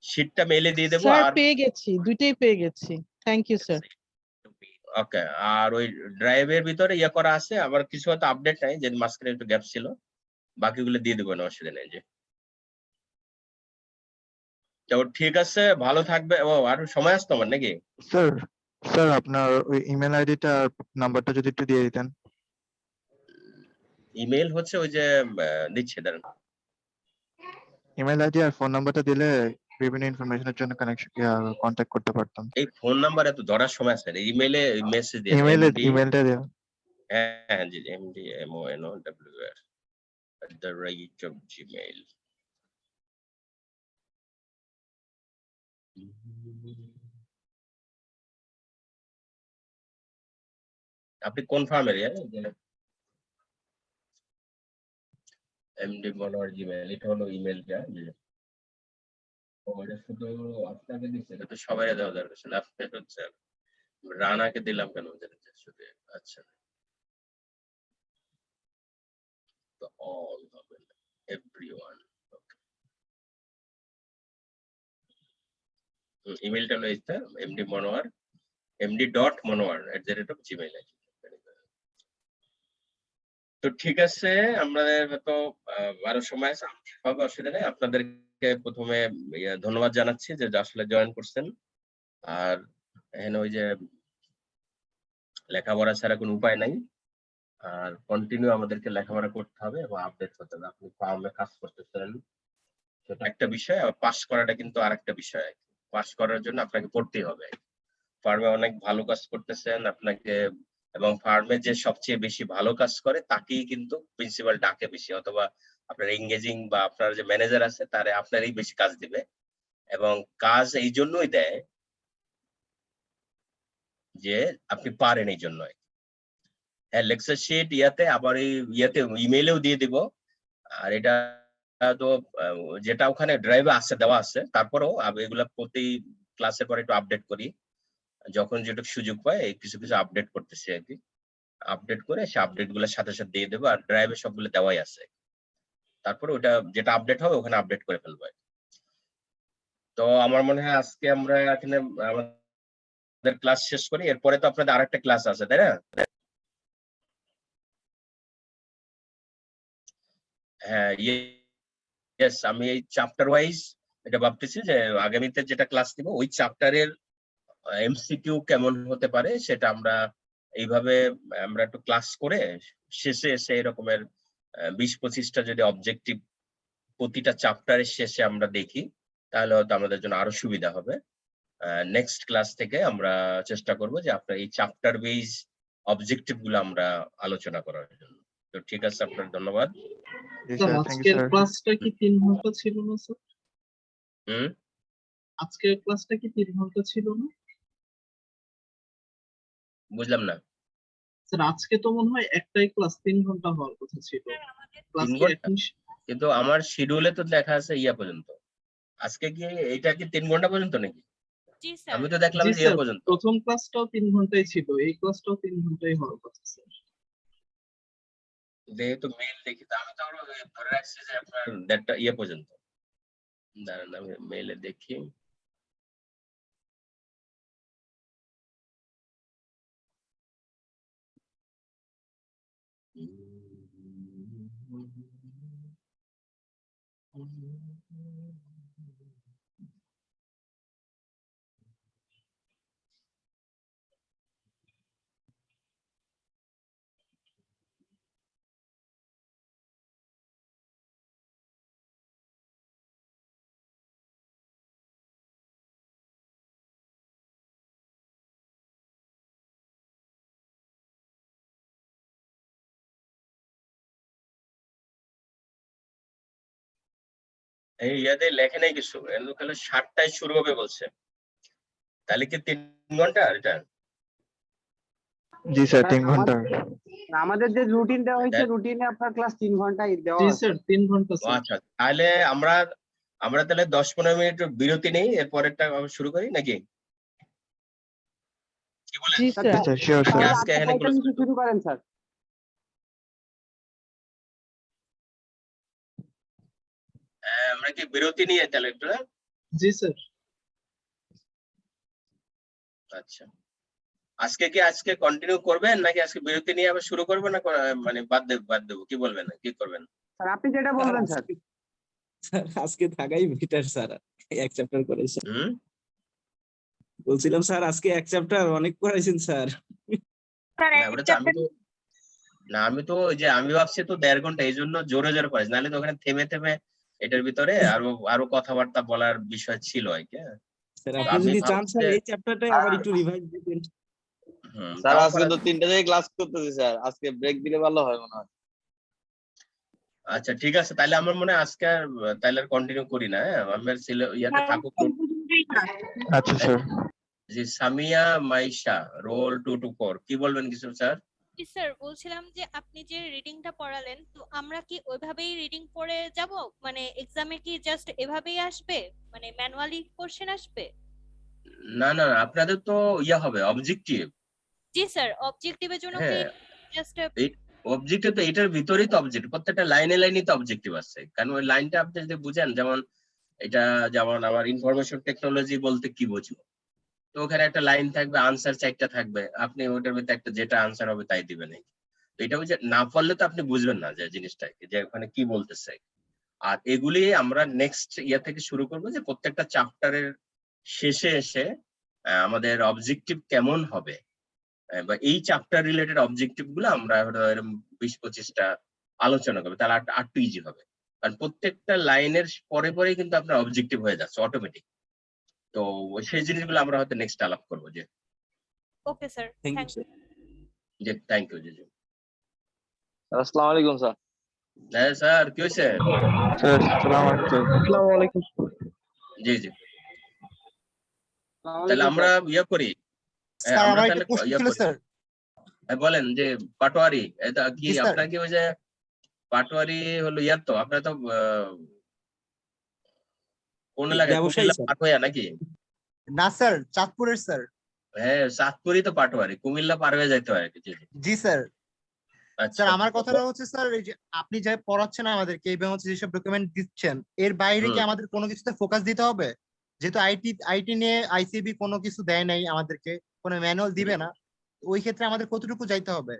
শীটটা মেইলে দিয়ে দেবো। স্যার আর পেয়ে গেছি, দুইটাই পেয়ে গেছি, থ্যাংক ইউ স্যার। ওকে, আর ওই ড্রাইভের ভিতরে ইয়ে করা আছে, আবার কিছু হয়তো আপডেট নাই, যে মাঝখানে একটু গ্যাপ ছিল, বাকিগুলো দিয়ে দেবো না, অসুবিধা নেই। যে তো ঠিক আছে, ভালো থাকবে। ও আর সময় আসতো আমার নাকি? স্যার, স্যার আপনার ওই ইমেল আইডিটা আর নাম্বারটা যদি একটু দিয়ে দিতেন। ইমেল হচ্ছে ওই যে দিচ্ছে, দাঁড়ান। ইমেল আইডি আর ফোন নাম্বারটা দিলে বিভিন্ন ইনফরমেশনের জন্য কন্ট্যাক্ট করতে পারতাম। এই ফোন নাম্বার এত ধরার সময় আছে, ইমেলে মেসেজ দিয়ে ইমেলটা দিও। হ্যাঁ জি, mdmonowr@gmail। আপনি কোন ফার্মের? mdmonowr@gmail, এটা হলো ইমেলটা। ওটা শুধু আপনাকে দিচ্ছে, এটা তো সবাই দেওয়া দরকার ছিল। আপনি হচ্ছে রানাকে দিলাম কেন শুধু? আচ্ছা, তো অল হবে না, এভরিওয়ান। ইমেলটা হলো এটা, md.monowar@gmail। তো ঠিক আছে, আমাদের তো আরো সময় আছে, হবে, অসুবিধা নেই। আপনাদেরকে প্রথমে ধন্যবাদ জানাচ্ছি যে আসলে জয়েন করছেন। আর এখানে ওই যে লেখাপড়া ছাড়া কোনো উপায় নাই, আর কন্টিনিউ আমাদেরকে লেখাপড়া করতে হবে এবং আপডেট হতে হবে। আপনি ফার্মে কাজ করতেছেন, সেটা একটা বিষয়, আর পাস করাটা কিন্তু আরেকটা বিষয়। পাস করার জন্য আপনাকে পড়তেই হবে। ফার্মে অনেক ভালো কাজ করতেছেন আপনাকে, এবং ফার্মে যে সবচেয়ে বেশি ভালো কাজ করে তাকেই কিন্তু প্রিন্সিপাল ডাকে বেশি, অথবা আপনার এঙ্গেজিং বা আপনার যে ম্যানেজার আছে তারে আপনারই বেশি কাজ দিবে। এবং কাজ এই জন্যই দেয় যে আপনি পারেন, এই জন্যই। হ্যাঁ, লেকচার শিট আবার এই ইমেইলেও দিয়ে দিব। আর এটা তো যেটা ওখানে ড্রাইভে আছে, দেওয়া আছে, তারপরেও এগুলা প্রতি ক্লাসের পরে একটু আপডেট করি, যখন যেটুকু সুযোগ পাই কিছু কিছু আপডেট করতেছি আর কি। আপডেট করে সে আপডেট গুলোর সাথে সাথে দিয়ে দেবো, আর ড্রাইভে সবগুলো দেওয়াই আছে। তারপরে ওটা যেটা আপডেট হবে ওখানে আপডেট করে ফেলবো। তো আমার মনে হয় আজকে আমরা এখানে আমাদের ক্লাস শেষ করি, এরপরে তো আপনাদের আরেকটা ক্লাস আছে, তাই না? হ্যাঁ, ইয়েস, আমি এই চ্যাপ্টার ওয়াইজ এটা ভাবতেছি যে আগামীতে যেটা ক্লাস দিব ওই চ্যাপ্টারের এমসিকিউ কেমন হতে পারে সেটা আমরা এইভাবে আমরা একটু ক্লাস করে শেষে এসে এরকমের 20-25টা যদি অবজেক্টিভ প্রতিটা চ্যাপ্টারের শেষে আমরা দেখি, তাহলে হয়তো আমাদের জন্য আরো সুবিধা হবে। নেক্সট ক্লাস থেকে আমরা চেষ্টা করব যে আপনার এই চ্যাপ্টার বেজ অবজেক্টিভ গুলো আমরা আলোচনা করার জন্য। তো ঠিক আছে, আপনার ধন্যবাদ। আজকের ক্লাসটা কি 3 ঘন্টা ছিল না স্যার? আজকের ক্লাসটা কি 3 ঘন্টা ছিল না? বুঝলাম না স্যার, আজকে তো মনে হয় একটাই ক্লাস, 3 ঘন্টা হওয়ার কথা ছিল। ক্লাস 3 ঘন্টা, কিন্তু আমার শিডিউলে তো লেখা আছে পর্যন্ত। আজকে কি এইটা কি 3 ঘন্টা পর্যন্ত নাকি? আমি তো দেখলাম যে পর্যন্ত। প্রথম ক্লাসটাও 3 ঘন্টাই ছিল, এই ক্লাসটাও 3 ঘন্টাই হওয়ার কথা স্যার। যেহেতু মেইল দেখি, তো আমি তো ধরে রাখছি যে আপনার দেড়টা পর্যন্ত। দাঁড়ান, আমি মেইলে দেখি। এই লেখে নাই কিছু, তাহলে 7টায় শুরু হবে বলছে, তাহলে কি 3 ঘন্টা এটা? জি স্যার, 3 ঘন্টা। আমাদের যে রুটিন দেওয়া হয়েছে, রুটিনে আপনার ক্লাস 3 ঘন্টাই দেওয়া জি আছে। স্যার, 3 ঘন্টা স্যার। আচ্ছা, তাহলে আমরা তাহলে 10-15 মিনিট বিরতি নেই, এরপরেরটা শুরু করি নাকি? কি বলেন? জি স্যার। Sir, sure sir. আজকে এখানে শুরু করেন স্যার। আমরা কি বিরতি নিয়ে তাহলে একটু? জি স্যার। আচ্ছা, আজকে কন্টিনিউ করবেন নাকি আজকে বিরতি নিয়ে আবার শুরু করবেন, না মানে বাদ দেবো কি বলবেন, কি করবেন? স্যার আপনি যেটা বলবেন স্যার। স্যার আজকে থাকাই বেটার স্যার, এক চ্যাপ্টার করেছেন। বলছিলাম স্যার আজকে এক চ্যাপ্টার অনেক করাইছেন স্যার। আমি তো ওই যে আমি ভাবছি তো 1.5 ঘন্টা, এই জন্য জোরে জোরে করেছি, নাহলে তো ওখানে থেমে থেমে এটার ভিতরে আরো কথাবার্তা বলার বিষয় ছিল আর কি। স্যার আপনি যদি চান স্যার এই চ্যাপ্টারটাই আবার একটু রিভাইজ দিবেন। স্যার আজকে তো 3টা থেকে ক্লাস করতেছি স্যার, আজকে ব্রেক দিলে ভালো হয় মনে হয়। আচ্ছা ঠিক আছে, তাহলে আমার মনে হয় আজকে তাহলে কন্টিনিউ করি না। আমার ইয়াতে থাকুক। আচ্ছা স্যার। জি, সামিয়া মাইশা, রোল 224, কি বলবেন কিছু স্যার? স্যার বলছিলাম যে আপনি যে রিডিংটা পড়ালেন, তো আমরা কি ওইভাবেই রিডিং পড়ে যাব, মানে এক্সামে কি জাস্ট এভাবেই আসবে, মানে ম্যানুয়ালি কোশ্চেন আসবে? না, আপনাদের তো ইয়া হবে অবজেক্টিভ। জি স্যার, অবজেক্টিভের জন্য কি জাস্ট অবজেক্টিভ তো এটার ভিতরেই তো অবজেক্টিভ, প্রত্যেকটা লাইনে লাইনেই তো অবজেক্টিভ আছে। কারণ ওই লাইনটা আপনি যদি বুঝেন, যেমন এটা যেমন আমার ইনফরমেশন টেকনোলজি বলতে কি বুঝবো, তো ওখানে একটা লাইন থাকবে, আনসার 4টা থাকবে, আপনি ওটার ভিতরে একটা যেটা আনসার হবে তাই দিবেন। তো এটা হচ্ছে না পড়লে তো আপনি বুঝবেন না যে জিনিসটা যে ওখানে কি বলতেছে। আর এগুলি আমরা নেক্সট ইয়া থেকে শুরু করবো, যে প্রত্যেকটা চ্যাপ্টারের শেষে এসে আমাদের অবজেক্টিভ কেমন হবে, বা এই চ্যাপ্টার রিলেটেড অবজেক্টিভ গুলো আমরা এরকম 20-25টা আলোচনা করবো, তাহলে আরটু ইজি হবে। কারণ প্রত্যেকটা লাইনের পরে পরে কিন্তু আপনার অবজেক্টিভ হয়ে যাচ্ছে অটোমেটিক। তো সেই জিনিসগুলো আমরা হয়তো নেক্সট আলাপ করবো। যে okay sir, thank you sir. যে থ্যাংক ইউ। জি আসসালামু আলাইকুম স্যার। হ্যাঁ স্যার, কি হয়েছে? স্যার আসসালামু আলাইকুম। আসসালামু আলাইকুম। জি তাহলে আমরা ইয়া করি। আমরা তাহলে ইয়া করি। বলেন যে পাটোয়ারি, এটা কি আপনার কি ওই যে পাটোয়ারি হলো ইয়ার, তো আপনার তো কোন এলাকায়, পাটোয়া নাকি? না স্যার, চাঁদপুরের স্যার। হ্যাঁ, চাঁদপুরই তো পাটোয়ারি, কুমিল্লা পার হয়ে যাইতে হয়। জি স্যার। আচ্ছা, স্যার আমার কথাটা হচ্ছে স্যার, এই যে আপনি যা পড়াচ্ছেন আমাদেরকে এবং হচ্ছে যেসব ডকুমেন্ট দিচ্ছেন, এর বাইরে কি আমাদের কোনো কিছুতে ফোকাস দিতে হবে? যেহেতু আইটি নিয়ে আইসিবি কোনো কিছু দেয় নাই আমাদেরকে, কোনো ম্যানুয়াল দিবে না, ওই ক্ষেত্রে আমাদের কতটুকু যাইতে হবে?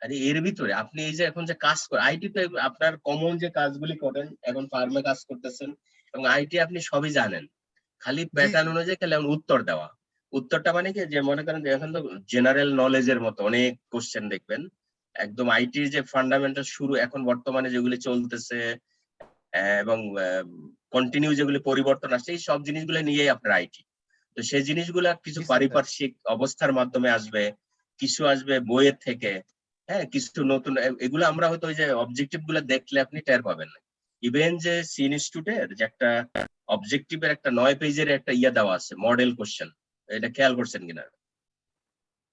আরে এর ভিতরে আপনি এই যে এখন যে কাজ করেন আইটি, তো আপনার কমন যে কাজগুলি করেন, এখন ফার্মে কাজ করতেছেন এবং আইটি আপনি সবই জানেন, খালি প্যাটার্ন অনুযায়ী খালি উত্তর দেওয়া। উত্তরটা মানে কি, যে মনে করেন যে এখন তো জেনারেল নলেজের মতো অনেক কোশ্চেন দেখবেন, একদম আইটির যে ফান্ডামেন্টাল শুরু এখন বর্তমানে যেগুলি চলতেছে এবং কন্টিনিউ যেগুলি পরিবর্তন আসছে, এই সব জিনিসগুলো নিয়েই আপনার আইটি। তো সেই জিনিসগুলা কিছু পারিপার্শ্বিক অবস্থার মাধ্যমে আসবে, কিছু আসবে বইয়ের থেকে, হ্যাঁ, কিছু নতুন, এগুলো আমরা হয়তো ওই যে অবজেক্টিভ গুলো দেখলে আপনি টের পাবেন না। ইভেন যে সি ইনস্টিটিউটের যে একটা অবজেক্টিভের একটা 9 পেজের একটা ইয়া দেওয়া আছে, মডেল কোশ্চেন, এটা খেয়াল করছেন কিনা?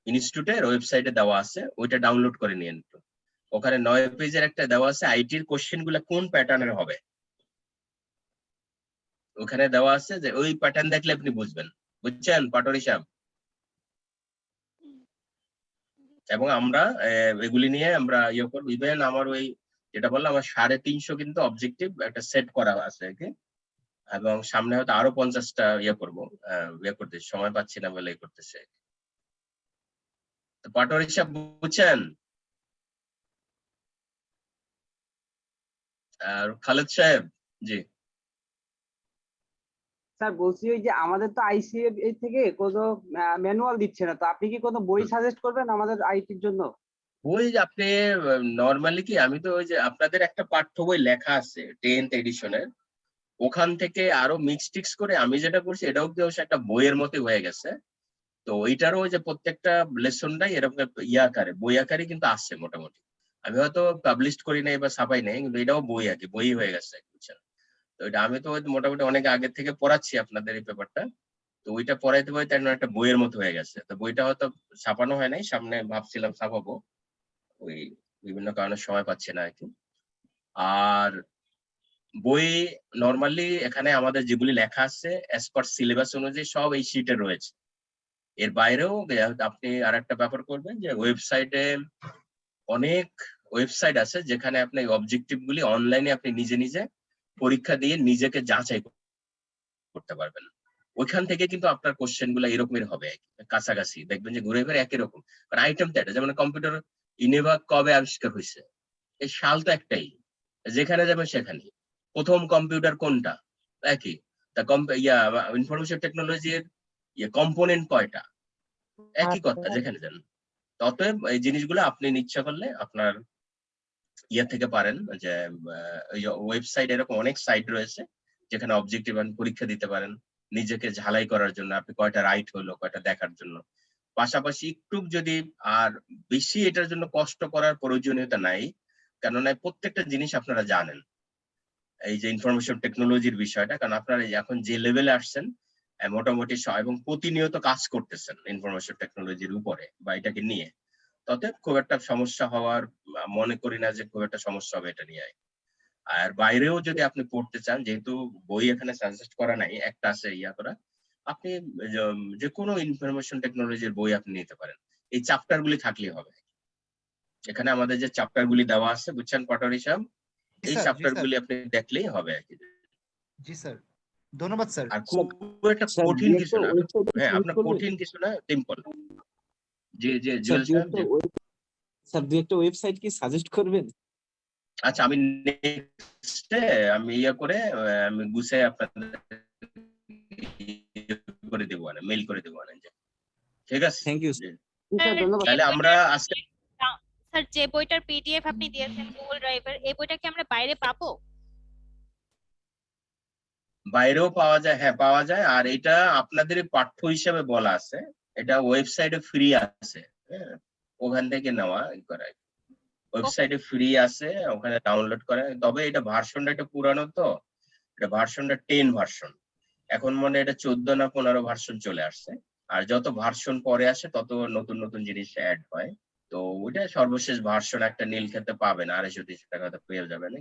ইনস্টিটিউটের ওয়েবসাইটে দেওয়া আছে, ওইটা ডাউনলোড করে নিয়ে নিন। ওখানে 9 পেজের একটা দেওয়া আছে, আইটির কোশ্চেন গুলা কোন প্যাটার্নের হবে, ওখানে দেওয়া আছে, যে ওই প্যাটার্ন দেখলে আপনি বুঝবেন। বুঝছেন পাটোয়ারি সাহেব? এবং আমরা এগুলি নিয়ে আমরা ইয়ে করবো। ইভেন আমার ওই যেটা বললাম, আমার 350 কিন্তু অবজেক্টিভ একটা সেট করা আছে আর কি, এবং সামনে হয়তো আরো 50টা ইয়ে করবো, ইয়ে করতে সময় পাচ্ছি না বলে করতেছে। তো পাটোয়ারি সাহেব বুঝছেন? আর খালেদ সাহেব? জি স্যার বলছি, ওই যে আমাদের তো আইসিএ থেকে কোনো ম্যানুয়াল দিচ্ছে না, তো আপনি কি কোনো বই সাজেস্ট করবেন আমাদের আইটির জন্য? বই আপনি নরমালি কি, আমি তো ওই যে আপনাদের একটা পাঠ্য বই লেখা আছে 10th এডিশনের, ওখান থেকে আরো মিক্স টিক্স করে আমি যেটা করছি, এটাও কি একটা বইয়ের মতো হয়ে গেছে। তো ওইটারও যে প্রত্যেকটা লেসনটাই এরকম ইয়া আকারে, বই আকারে কিন্তু আসছে মোটামুটি। আমি হয়তো পাবলিশ করি নাই বা ছাপাই নাই, কিন্তু এটাও বই আর কি, বই হয়ে গেছে, বুঝছেন? তো এটা আমি তো মোটামুটি অনেক আগে থেকে পড়াচ্ছি আপনাদের এই পেপারটা, তো ওইটা পড়াইতে পড়াইতে একটা বইয়ের মতো হয়ে গেছে। তো বইটা হয়তো ছাপানো হয় নাই, সামনে ভাবছিলাম ছাপাবো, ওই বিভিন্ন কারণে সময় পাচ্ছি না আর কি। আর বই নরমালি এখানে আমাদের যেগুলি লেখা আছে অ্যাজ পার সিলেবাস অনুযায়ী সব এই শীটে রয়েছে। এর বাইরেও আপনি আর একটা ব্যাপার করবেন, যে ওয়েবসাইটে অনেক ওয়েবসাইট আছে যেখানে আপনি অবজেক্টিভ গুলি অনলাইনে আপনি নিজে নিজে পরীক্ষা দিয়ে নিজেকে যাচাই করতে পারবেন। ওইখান থেকে কিন্তু আপনার কোশ্চেন গুলো এরকমই হবে, কাছাকাছি দেখবেন যে ঘুরে ঘুরে একই রকম। কারণ আইটেম তো এটা, যেমন কম্পিউটার ইনেভা কবে আবিষ্কার হয়েছে, এই সাল তো একটাই, যেখানে যাবেন সেখানে। প্রথম কম্পিউটার কোনটা, একই। তা ইনফরমেশন টেকনোলজির কম্পোনেন্ট কয়টা, একই কথা যেখানে যান। অতএব এই জিনিসগুলো আপনি ইচ্ছা করলে আপনার থেকে পারেন, যে ওয়েবসাইট এরকম অনেক সাইট রয়েছে যেখানে অবজেক্টিভ পরীক্ষা দিতে পারেন নিজেকে ঝালাই করার জন্য, আপনি কয়টা রাইট হলো কয়টা দেখার জন্য। পাশাপাশি একটু যদি আর বেশি এটার জন্য কষ্ট করার প্রয়োজনীয়তা নাই, কেননা প্রত্যেকটা জিনিস আপনারা জানেন এই যে ইনফরমেশন টেকনোলজির বিষয়টা, কারণ আপনারা এখন যে লেভেলে আসছেন মোটামুটি এবং প্রতিনিয়ত কাজ করতেছেন ইনফরমেশন টেকনোলজির উপরে বা এটাকে নিয়ে, অতএব খুব একটা সমস্যা হওয়ার মনে করি না যে খুব একটা সমস্যা হবে এটা নিয়ে। আর বাইরেও যদি আপনি পড়তে চান, যেহেতু বই এখানে সাজেস্ট করা নাই, একটা আছে করা, আপনি যে কোনো ইনফরমেশন টেকনোলজির বই আপনি নিতে পারেন, এই চ্যাপ্টার গুলি থাকলেই হবে। এখানে আমাদের যে চ্যাপ্টার গুলি দেওয়া আছে বুঝছেন পাটোয়ারি সাহেব, এই চ্যাপ্টার গুলি আপনি দেখলেই হবে আর কি। জি স্যার, ধন্যবাদ স্যার। আর খুব একটা কঠিন কিছু না, হ্যাঁ আপনার কঠিন কিছু না, সিম্পল। জি জি জুয়েল সাহেব, স্যার দুই একটা ওয়েবসাইট কি সাজেস্ট করবেন? আচ্ছা আমি নেক্সটে আমি করে আমি গুছিয়ে আপনাদের করে দেবো, মেইল করে দেবো, ঠিক আছে? থ্যাংক ইউ তাহলে আমরা আজকে স্যার যে বইটার পিডিএফ আপনি দিয়েছেন গুগল ড্রাইভের, এই বইটা কি আমরা বাইরে পাবো? বাইরেও পাওয়া যায়, হ্যাঁ পাওয়া যায়। আর এটা আপনাদের পাঠ্য হিসেবে বলা আছে, এটা ওয়েবসাইটে ফ্রি আছে, হ্যাঁ ওখান থেকে নেওয়া করা, ওয়েবসাইটে ফ্রি আছে, ওখানে ডাউনলোড করে। তবে এটা ভার্সনটা একটু পুরানো, তো এটা ভার্সনটা 10 ভার্সন, এখন মনে এটা 14 না 15 ভার্সন চলে আসছে। আর যত ভার্সন পরে আসে তত নতুন নতুন জিনিস অ্যাড হয়। তো ওইটা সর্বশেষ ভার্সন একটা নীল খেতে পাবেন, 250-300 টাকাতে পেয়ে যাবেন,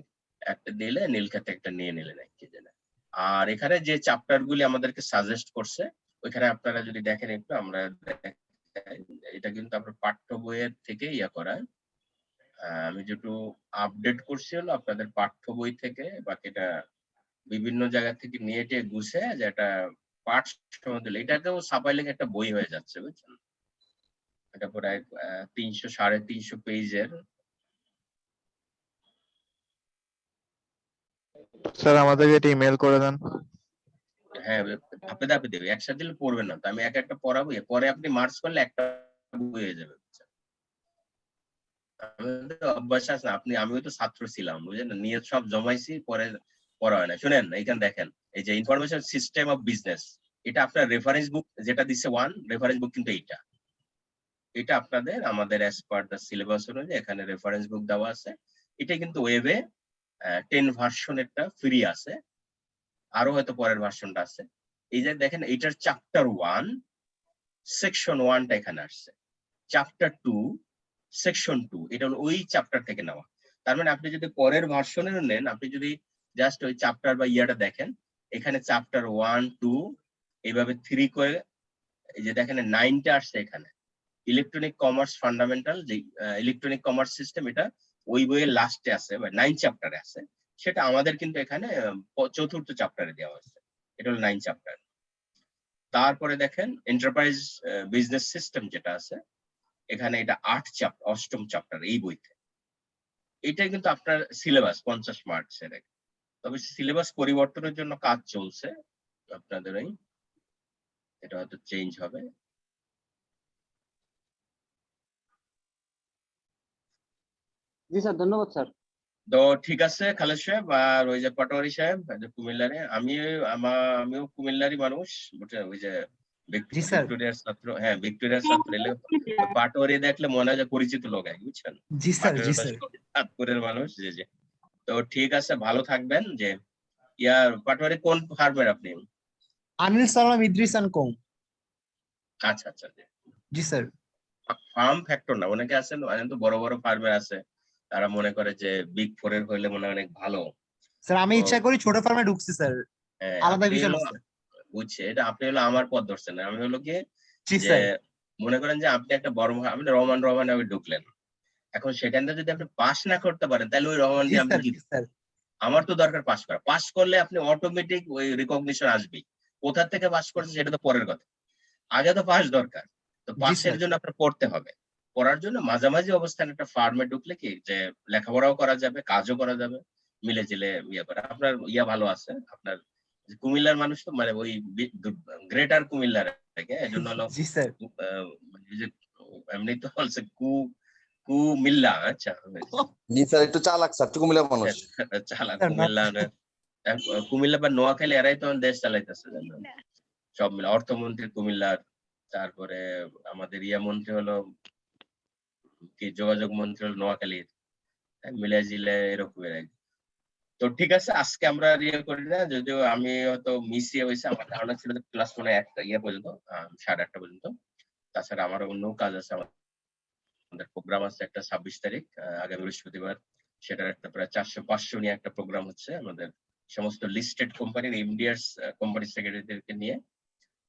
একটা দিলে নীল খেতে একটা নিয়ে নিলেন কি জানেন। আর এখানে যে চ্যাপ্টার গুলি আমাদেরকে সাজেস্ট করছে, ওইখানে আপনারা যদি দেখেন একটু, আমরা এটা কিন্তু আপনার পাঠ্য বইয়ের থেকে করা। আমি যেটু আপডেট করছি হলো আপনাদের পাঠ্য বই থেকে, বাকিটা বিভিন্ন জায়গা থেকে নিয়ে টিয়ে গুছে যেটা পাঠ দিলে এটাকেও ছাপাইলে একটা বই হয়ে যাচ্ছে, বুঝছেন? এটা প্রায় 300-350 পেজের। স্যার আমাদেরকে এটা ইমেল করে দেন। হ্যাঁ ধাপে ধাপে দেবে, একসাথে দিলে পড়বেন না তো, আমি এক একটা পড়াবো, পরে আপনি মার্কস করলে একটা বই হয়ে যাবে। অভ্যাস আছে আপনি, আমিও তো ছাত্র ছিলাম বুঝলেন, নিয়ে সব জমাইছি, পরে পড়া হয় না। শুনেন এখানে দেখেন, এই যে ইনফরমেশন সিস্টেম অফ বিজনেস, এটা আপনার রেফারেন্স বুক যেটা দিচ্ছে 1 রেফারেন্স বুক, কিন্তু এটা আপনাদের আমাদের অ্যাজ পার দ্য সিলেবাস অনুযায়ী এখানে রেফারেন্স বুক দেওয়া আছে। এটা কিন্তু ওয়েবে 10 ভার্সন একটা ফ্রি আছে, আরো হয়তো পরের ভার্সনটা আছে। এই যে দেখেন এটার চ্যাপ্টার 1 সেকশন 1টা এখানে আসছে, চ্যাপ্টার 2 সেকশন 2 এটা হলো ওই চ্যাপ্টার থেকে নেওয়া। তার মানে আপনি যদি পরের ভার্সনের নেন, আপনি যদি জাস্ট ওই চ্যাপ্টার বা ইয়াটা দেখেন, এখানে চ্যাপ্টার 1 2 এইভাবে 3 করে, এই যে দেখেন 9টা আসছে এখানে, ইলেকট্রনিক কমার্স ফান্ডামেন্টাল, যে ইলেকট্রনিক কমার্স সিস্টেম, এটা ওই বইয়ের লাস্টে আছে বা 9 চ্যাপ্টারে আছে, সেটা আমাদের কিন্তু এখানে 4th চ্যাপ্টারে দেওয়া হয়েছে, এটা হলো 9 চ্যাপ্টার। তারপরে দেখেন এন্টারপ্রাইজ বিজনেস সিস্টেম যেটা আছে, এখানে এটা 8ম চ্যাপ্টার এই বইতে। এটাই কিন্তু আপনার সিলেবাস 50 মার্কসের। তবে সিলেবাস পরিবর্তনের জন্য কাজ চলছে আপনাদের, এটা হয়তো চেঞ্জ হবে। জি স্যার, ধন্যবাদ স্যার। তো ঠিক আছে খালেদ সাহেব, আর ওই যে পাটোয়ারি সাহেব কুমিল্লারে, আমিও কুমিল্লারই মানুষ, ওই যে ভিক্টোরিয়ার ছাত্র, হ্যাঁ ভিক্টোরিয়ার ছাত্র। পাটোয়ারি দেখলে মনে হয় যে পরিচিত লোক, বুঝছেন? জি স্যার, জি স্যার। চাঁদপুরের মানুষ। জি। তো ঠিক আছে, ভালো থাকবেন। যে পাটোয়ারি কোন ফার্মের আপনি? আনিল সালাম ইদ্রিস এন্ড কো। আচ্ছা জি স্যার। ফার্ম ফ্যাক্টর না, অনেকে আছেন তো বড় বড় ফার্মের আছে, তারা মনে করে যে বিগ 4 এর হইলে মনে অনেক ভালো। স্যার আমি ইচ্ছা করি ছোট ফার্মে ঢুকছি স্যার, আলাদা বিষয় আছে। বুঝছি, এটা আপনি হলো আমার পথ ধরছেন, আমি হলো কি জি যে স্যার। মনে করেন যে আপনি একটা বড়, আপনি রহমান আপনি ঢুকলেন, এখন সেখানে যদি আপনি পাস না করতে পারেন তাহলে ওই রহমান জি দিয়ে আপনি স্যার, কি জি স্যার। আমার তো দরকার পাস করা। পাস করলে আপনি অটোমেটিক ওই রিকগনিশন আসবেই। কোথা থেকে পাস করছে সেটা তো পরের কথা, আগে তো পাস দরকার। তো জি পাসের স্যার। জন্য আপনার পড়তে হবে। পড়ার জন্য মাঝামাঝি অবস্থানে একটা ফার্মে ঢুকলে কি যে লেখাপড়াও করা যাবে, কাজও করা যাবে, মিলে জিলে ইয়ে করে। আপনার ইয়া ভালো আছে, আপনার যে কুমিল্লার মানুষ তো মানে ওই গ্রেটার কুমিল্লার থেকে, এই জন্য হলো জি স্যার। মানে এই যে এমনি তো বলছে কুমিল্লা। আচ্ছা জি স্যার, একটু চালাক স্যার, কুমিল্লা মানুষ। চালা স্যার, কুমিল্লা কুমিল্লা বা নোয়াখালী এরাই তো দেশ চালাইতেছে জানেন, সব মিলে অর্থমন্ত্রী কুমিল্লার, তারপরে আমাদের ইয়া মন্ত্রী হলো কি যোগাযোগ মন্ত্রী হলো নোয়াখালীর, মিলে জিলে এরকম এরাই। তো ঠিক আছে, আজকে আমরা ইয়ে করি না, যদিও আমি হয়তো মিস ইয়ে হয়েছে। আমার ধারণা ছিল যে ক্লাস মনে হয় 1টা ইয়ে পর্যন্ত, 8:30 পর্যন্ত। তাছাড়া আমার অন্য কাজ আছে, আমাদের প্রোগ্রাম আছে একটা 26 তারিখ আগামী বৃহস্পতিবার। সেটার একটা প্রায় 400-500 নিয়ে একটা প্রোগ্রাম হচ্ছে আমাদের সমস্ত লিস্টেড কোম্পানির এমডিএস কোম্পানি সেক্রেটারিদেরকে নিয়ে।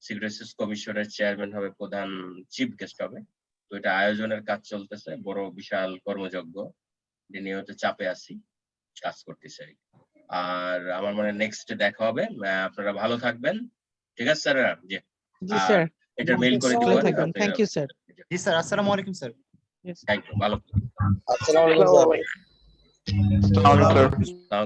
সিকিউরিটিজ কমিশনের চেয়ারম্যান হবে প্রধান, চিফ গেস্ট হবে। তো এটা আয়োজনের কাজ চলতেছে, বড় বিশাল কর্মযজ্ঞ নিয়ে হতে চাপে আছি, কাজ করতেছে। আর আমার মনে নেক্সট দেখা হবে। আপনারা ভালো থাকবেন, ঠিক আছে স্যার? জি জি আর স্যার, এটা মেইল করে ভালো দিবেন। থাকবেন। Thank you sir. জি স্যার, আসসালামু আলাইকুম স্যার। থ্যাংক ইউ, ভালো আসসালামু আলাইকুম স্যার। আসসালামু আলাইকুম স্যার। থাকবেন।